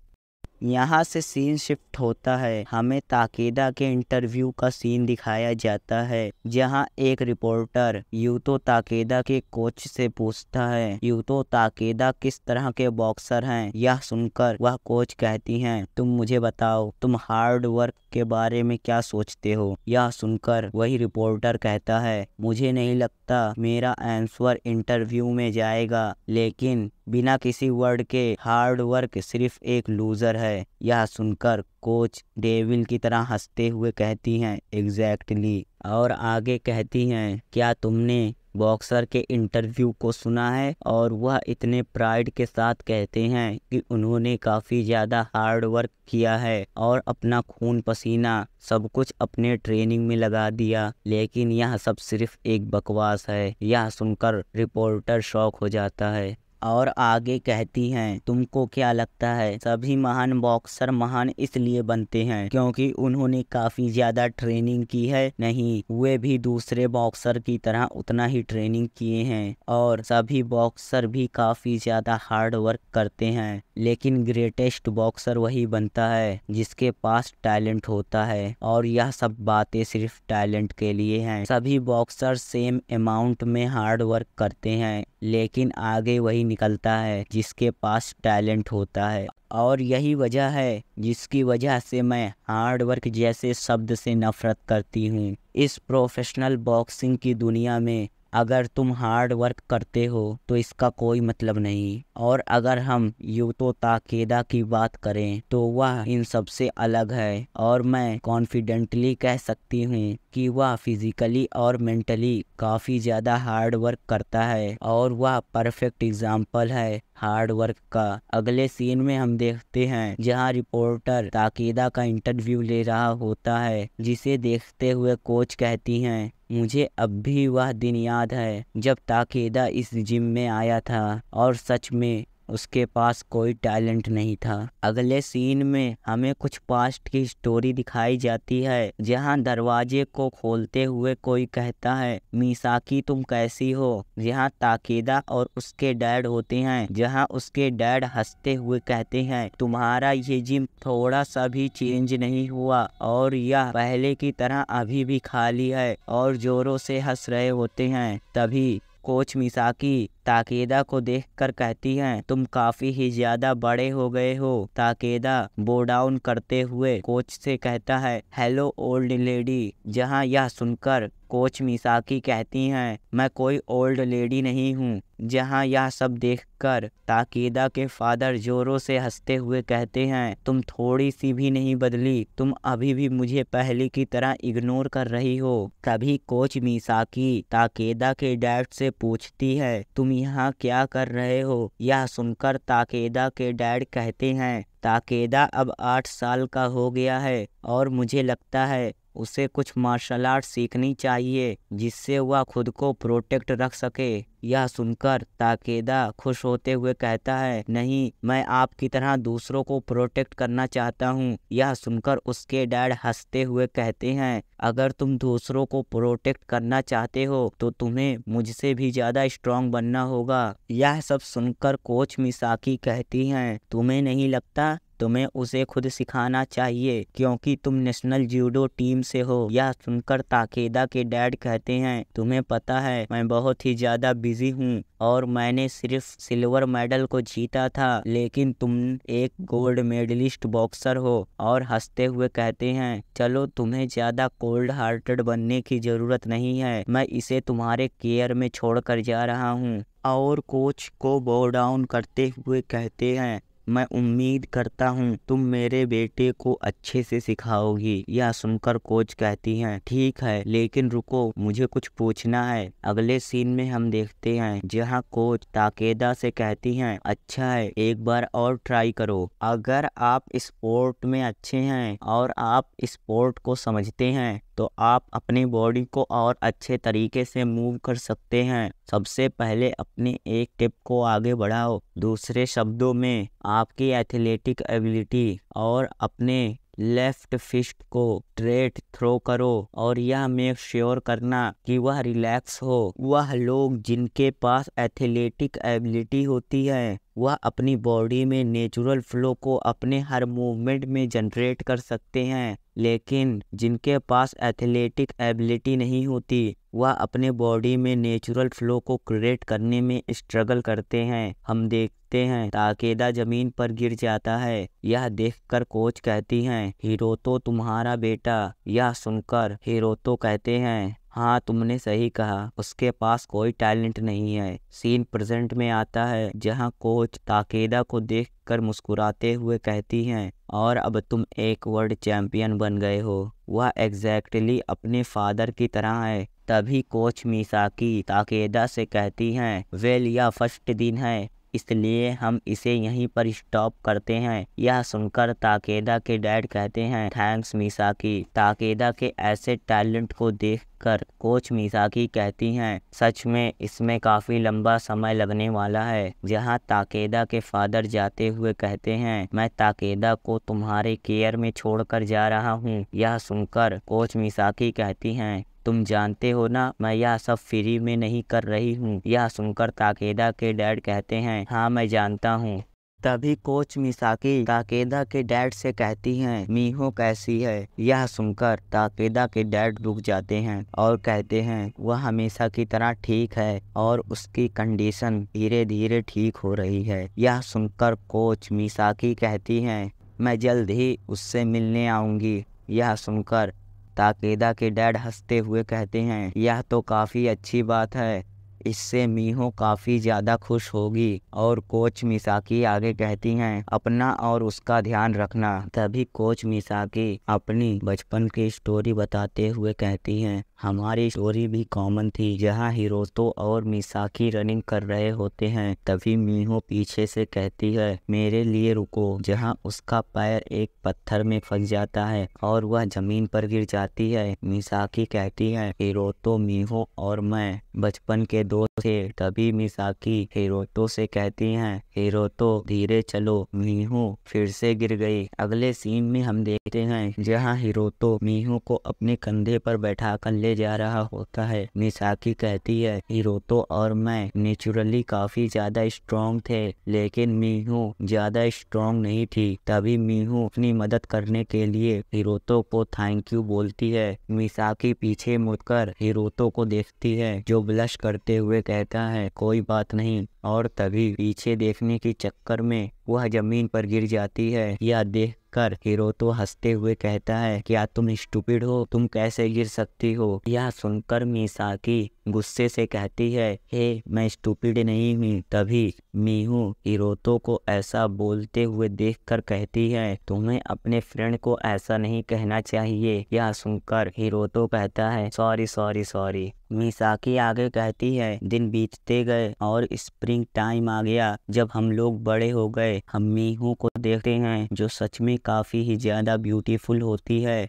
यहाँ से सीन शिफ्ट होता है, हमें ताकेदा के इंटरव्यू का सीन दिखाया जाता है जहाँ एक रिपोर्टर यूतो ताकेदा के कोच से पूछता है यूतो ताकेदा किस तरह के बॉक्सर हैं। यह सुनकर वह कोच कहती हैं तुम मुझे बताओ तुम हार्ड वर्क के बारे में क्या सोचते हो। यह सुनकर वही रिपोर्टर कहता है मुझे नहीं लगता मेरा आंसर इंटरव्यू में जाएगा, लेकिन बिना किसी वर्ड के हार्ड वर्क सिर्फ एक लूजर है। यह सुनकर कोच डेविल की तरह हंसते हुए कहती हैं एग्जैक्टली, और आगे कहती हैं क्या तुमने बॉक्सर के इंटरव्यू को सुना है। और वह इतने प्राइड के साथ कहते हैं कि उन्होंने काफ़ी ज़्यादा हार्ड वर्क किया है और अपना खून पसीना सब कुछ अपने ट्रेनिंग में लगा दिया, लेकिन यह सब सिर्फ एक बकवास है। यह सुनकर रिपोर्टर शॉक हो जाता है और आगे कहती हैं, तुमको क्या लगता है सभी महान बॉक्सर महान इसलिए बनते हैं क्योंकि उन्होंने काफी ज्यादा ट्रेनिंग की है? नहीं, वे भी दूसरे बॉक्सर की तरह उतना ही ट्रेनिंग किए हैं और सभी बॉक्सर भी काफी ज्यादा हार्ड वर्क करते हैं, लेकिन ग्रेटेस्ट बॉक्सर वही बनता है जिसके पास टैलेंट होता है और यह सब बातें सिर्फ टैलेंट के लिए हैं। सभी बॉक्सर सेम अमाउंट में हार्ड वर्क करते हैं, लेकिन आगे वही निकलता है जिसके पास टैलेंट होता है। और यही वजह है जिसकी वजह से मैं हार्ड वर्क जैसे शब्द से नफरत करती हूँ। इस प्रोफेशनल बॉक्सिंग की दुनिया में अगर तुम हार्ड वर्क करते हो तो इसका कोई मतलब नहीं, और अगर हम यूतो ताकेदा की बात करें तो वह इन सब से अलग है और मैं कॉन्फिडेंटली कह सकती हूँ कि वह फिजिकली और मेंटली काफ़ी ज़्यादा हार्ड वर्क करता है और वह परफेक्ट एग्जाम्पल है हार्ड वर्क का। अगले सीन में हम देखते हैं जहां रिपोर्टर ताकेदा का इंटरव्यू ले रहा होता है, जिसे देखते हुए कोच कहती हैं, मुझे अब भी वह दिन याद है जब ताकेदा इस जिम में आया था और सच में उसके पास कोई टैलेंट नहीं था। अगले सीन में हमें कुछ पास्ट की स्टोरी दिखाई जाती है जहां दरवाजे को खोलते हुए कोई कहता है, मिसाकी तुम कैसी हो? जहां ताकेदा और उसके डैड होते हैं, जहां उसके डैड हंसते हुए कहते हैं, तुम्हारा ये जिम थोड़ा सा भी चेंज नहीं हुआ और यह पहले की तरह अभी भी खाली है, और जोरों से हंस रहे होते हैं। तभी कोच मिसाकी ताकेदा को देखकर कहती हैं, तुम काफी ही ज्यादा बड़े हो गए हो। ताकेदा बो डाउन करते हुए कोच से कहता है, हेलो ओल्ड लेडी। जहां यह सुनकर कोच मिसाकी कहती हैं, मैं कोई ओल्ड लेडी नहीं हूँ। जहां यह सब देखकर ताकेदा के फादर जोरों से हंसते हुए कहते हैं, तुम थोड़ी सी भी नहीं बदली, तुम अभी भी मुझे पहले की तरह इग्नोर कर रही हो। तभी कोच मिसाकी ताकेदा के डैड से पूछती है, तुम यहाँ क्या कर रहे हो? यह सुनकर ताकेदा के डैड कहते हैं, ताकेदा अब 8 साल का हो गया है और मुझे लगता है उसे कुछ मार्शल आर्ट सीखनी चाहिए जिससे वह खुद को प्रोटेक्ट रख सके। यह सुनकर ताकेदा खुश होते हुए कहता है, नहीं, मैं आपकी तरह दूसरों को प्रोटेक्ट करना चाहता हूँ। यह सुनकर उसके डैड हंसते हुए कहते हैं, अगर तुम दूसरों को प्रोटेक्ट करना चाहते हो तो तुम्हें मुझसे भी ज़्यादा स्ट्रांग बनना होगा। यह सब सुनकर कोच मिसाकी कहती हैं, तुम्हें नहीं लगता तुम्हें उसे खुद सिखाना चाहिए क्योंकि तुम नेशनल जूडो टीम से हो? यह सुनकर ताकेदा के डैड कहते हैं, तुम्हें पता है मैं बहुत ही ज़्यादा बिजी हूँ और मैंने सिर्फ सिल्वर मेडल को जीता था, लेकिन तुम एक गोल्ड मेडलिस्ट बॉक्सर हो। और हंसते हुए कहते हैं, चलो तुम्हें ज़्यादा कोल्ड हार्टेड बनने की ज़रूरत नहीं है, मैं इसे तुम्हारे केयर में छोड़कर जा रहा हूँ। और कोच को बो डाउन करते हुए कहते हैं, मैं उम्मीद करता हूँ तुम मेरे बेटे को अच्छे से सिखाओगी। यह सुनकर कोच कहती हैं, ठीक है, लेकिन रुको, मुझे कुछ पूछना है। अगले सीन में हम देखते हैं जहाँ कोच ताकेदा से कहती हैं, अच्छा है, एक बार और ट्राई करो। अगर आप स्पोर्ट में अच्छे हैं और आप स्पोर्ट को समझते हैं तो आप अपनी बॉडी को और अच्छे तरीके से मूव कर सकते हैं। सबसे पहले अपने एक टिप को आगे बढ़ाओ, दूसरे शब्दों में आपकी एथलेटिक एबिलिटी, और अपने लेफ्ट फिस्ट को स्ट्रेट थ्रो करो और यह मेक श्योर करना कि वह रिलैक्स हो। वह लोग जिनके पास एथलेटिक एबिलिटी होती है वह अपनी बॉडी में नेचुरल फ्लो को अपने हर मूवमेंट में जनरेट कर सकते हैं, लेकिन जिनके पास एथलेटिक एबिलिटी नहीं होती वह अपने बॉडी में नेचुरल फ्लो को क्रिएट करने में स्ट्रगल करते हैं। हम देखते हैं ताकेदा जमीन पर गिर जाता है। यह देखकर कोच कहती हैं, हिरोतो तुम्हारा बेटा। यह सुनकर हिरोतो कहते हैं, हाँ तुमने सही कहा, उसके पास कोई टैलेंट नहीं है। सीन प्रेजेंट में आता है जहां कोच ताकेदा को देखकर मुस्कुराते हुए कहती हैं, और अब तुम एक वर्ल्ड चैंपियन बन गए हो। वह एग्जैक्टली अपने फादर की तरह है। तभी कोच मिसाकी ताकेदा से कहती हैं, वेल यह फर्स्ट दिन है इसलिए हम इसे यहीं पर स्टॉप करते हैं। यह सुनकर ताकेदा के डैड कहते हैं, थैंक्स मिसाकी। ताकेदा के ऐसे टैलेंट को देखकर कोच मिसाकी कहती हैं, सच में इसमें काफ़ी लंबा समय लगने वाला है। जहां ताकेदा के फादर जाते हुए कहते हैं, मैं ताकेदा को तुम्हारे केयर में छोड़कर जा रहा हूं। यह सुनकर कोच मिसाकी कहती हैं, तुम जानते हो ना मैं यह सब फ्री में नहीं कर रही हूँ। यह सुनकर ताकेदा के डैड कहते हैं, हाँ मैं जानता हूँ। तभी कोच मिसाकी ताकेदा के डैड से कहती हैं, मीहो कैसी है। यह सुनकर ताकेदा के डैड रुक जाते हैं और कहते हैं, वह हमेशा की तरह ठीक है और उसकी कंडीशन धीरे धीरे ठीक हो रही है। यह सुनकर कोच मिसाकी कहती हैं, मैं जल्द ही उससे मिलने आऊँगी। यह सुनकर ताकेदा के डैड हंसते हुए कहते हैं, यह तो काफ़ी अच्छी बात है, इससे मीहो काफ़ी ज़्यादा खुश होगी। और कोच मिसाकी आगे कहती हैं, अपना और उसका ध्यान रखना। तभी कोच मिसाकी अपनी बचपन की स्टोरी बताते हुए कहती हैं, हमारी स्टोरी भी कॉमन थी। जहां हिरोतो और मिसाकी रनिंग कर रहे होते हैं, तभी मीहो पीछे से कहती है, मेरे लिए रुको। जहां उसका पैर एक पत्थर में फंस जाता है और वह जमीन पर गिर जाती है। मिसाकी कहती है, हिरोतो, मीहो और मैं बचपन के दोस्त थे। तभी मिसाकी हिरोतो से कहती हैं, हिरोतो धीरे चलो। मीहो फिर से गिर गई। अगले सीन में हम देखते हैं जहां हिरोतो मीहो को अपने कंधे पर बैठा कर ले जा रहा होता है। मिसाकी कहती है, हिरोतो और मैं नेचुरली काफी ज्यादा स्ट्रॉन्ग थे, लेकिन मीहो ज्यादा स्ट्रॉन्ग नहीं थी। तभी मीहो अपनी मदद करने के लिए हिरोतो को थैंक यू बोलती है। मिसाकी पीछे मुड़कर हिरोतो को देखती है, जो ब्लश करते हुए कहता है, कोई बात नहीं। और तभी पीछे देखने के चक्कर में वह जमीन पर गिर जाती है। यह देखकर हिरोतो हंसते हुए कहता है, क्या तुम स्टूपिड हो, तुम कैसे गिर सकती हो। यह सुनकर मिसाकी गुस्से से कहती है, हे मैं स्टूपिड नहीं हूँ। तभी मीहू हिरोतो को ऐसा बोलते हुए देखकर कहती है, तुम्हें अपने फ्रेंड को ऐसा नहीं कहना चाहिए। यह सुनकर हिरोतो कहता है, सॉरी सॉरी सॉरी। मिसाकी आगे कहती है, दिन बीतते गए और स्प्रिंग टाइम आ गया। जब हम लोग बड़े हो गए, हम मीहू को देखते हैं जो सच में काफ़ी ही ज़्यादा ब्यूटीफुल होती है,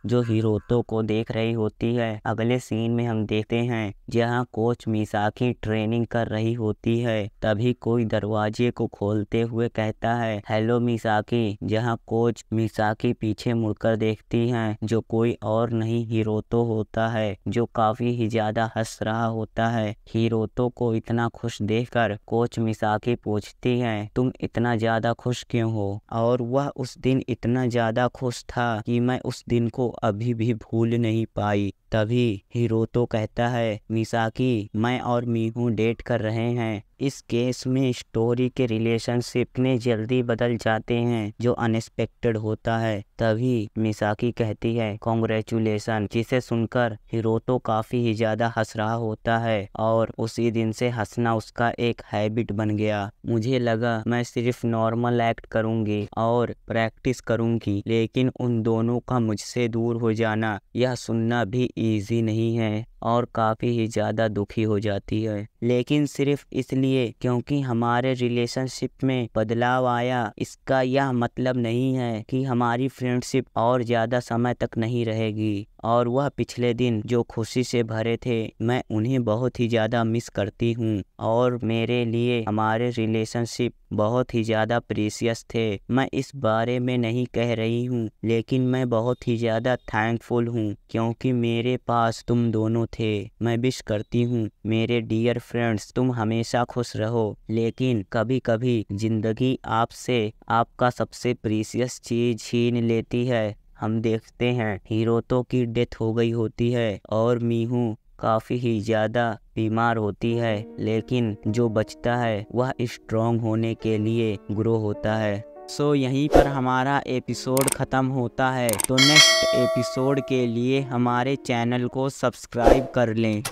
जो हिरोतो को देख रही होती है। अगले सीन में हम देखते हैं जहां कोच मिसाकी ट्रेनिंग कर रही होती है। तभी कोई दरवाजे को खोलते हुए कहता है, हेलो मिसाकी। जहां कोच मिसाकी पीछे मुड़कर देखती हैं, जो कोई और नहीं हिरोतो होता है, जो काफी ही ज्यादा हंस रहा होता है। हिरोतो को इतना खुश देखकर कोच मिसाकी पूछती है, तुम इतना ज्यादा खुश क्यों हो। और वह उस दिन इतना ज्यादा खुश था कि मैं उस दिन को अभी भी भूल नहीं पाई। तभी हिरोतो कहता है, मिसाकी मैं और मीहू डेट कर रहे हैं। इस केस में स्टोरी के रिलेशनशिप इतने जल्दी बदल जाते हैं जो अनएक्सपेक्टेड होता है। तभी मिसाकी कहती है, कॉन्ग्रेचुलेसन। जिसे सुनकर हिरोतो काफी ही ज्यादा हंस रहा होता है और उसी दिन से हंसना उसका एक हैबिट बन गया। मुझे लगा मैं सिर्फ नॉर्मल एक्ट करूंगी और प्रैक्टिस करूंगी, लेकिन उन दोनों का मुझसे दूर हो जाना यह सुनना भी इजी नहीं है और काफ़ी ही ज़्यादा दुखी हो जाती है। लेकिन सिर्फ इसलिए क्योंकि हमारे रिलेशनशिप में बदलाव आया, इसका यह मतलब नहीं है कि हमारी फ्रेंडशिप और ज़्यादा समय तक नहीं रहेगी। और वह पिछले दिन जो खुशी से भरे थे, मैं उन्हें बहुत ही ज़्यादा मिस करती हूँ और मेरे लिए हमारे रिलेशनशिप बहुत ही ज़्यादा प्रीशियस थे। मैं इस बारे में नहीं कह रही हूँ, लेकिन मैं बहुत ही ज़्यादा थैंकफुल हूँ क्योंकि मेरे पास तुम दोनों थे। मैं विश करती हूँ मेरे डियर फ्रेंड्स, तुम हमेशा खुश रहो। लेकिन कभी कभी ज़िंदगी आपसे आपका सबसे प्रीशियस चीज़ छीन लेती है। हम देखते हैं हिरोतो की डेथ हो गई होती है और मीहू काफ़ी ही ज़्यादा बीमार होती है, लेकिन जो बचता है वह स्ट्रॉन्ग होने के लिए ग्रो होता है। सो यहीं पर हमारा एपिसोड ख़त्म होता है। तो नेक्स्ट एपिसोड के लिए हमारे चैनल को सब्सक्राइब कर लें।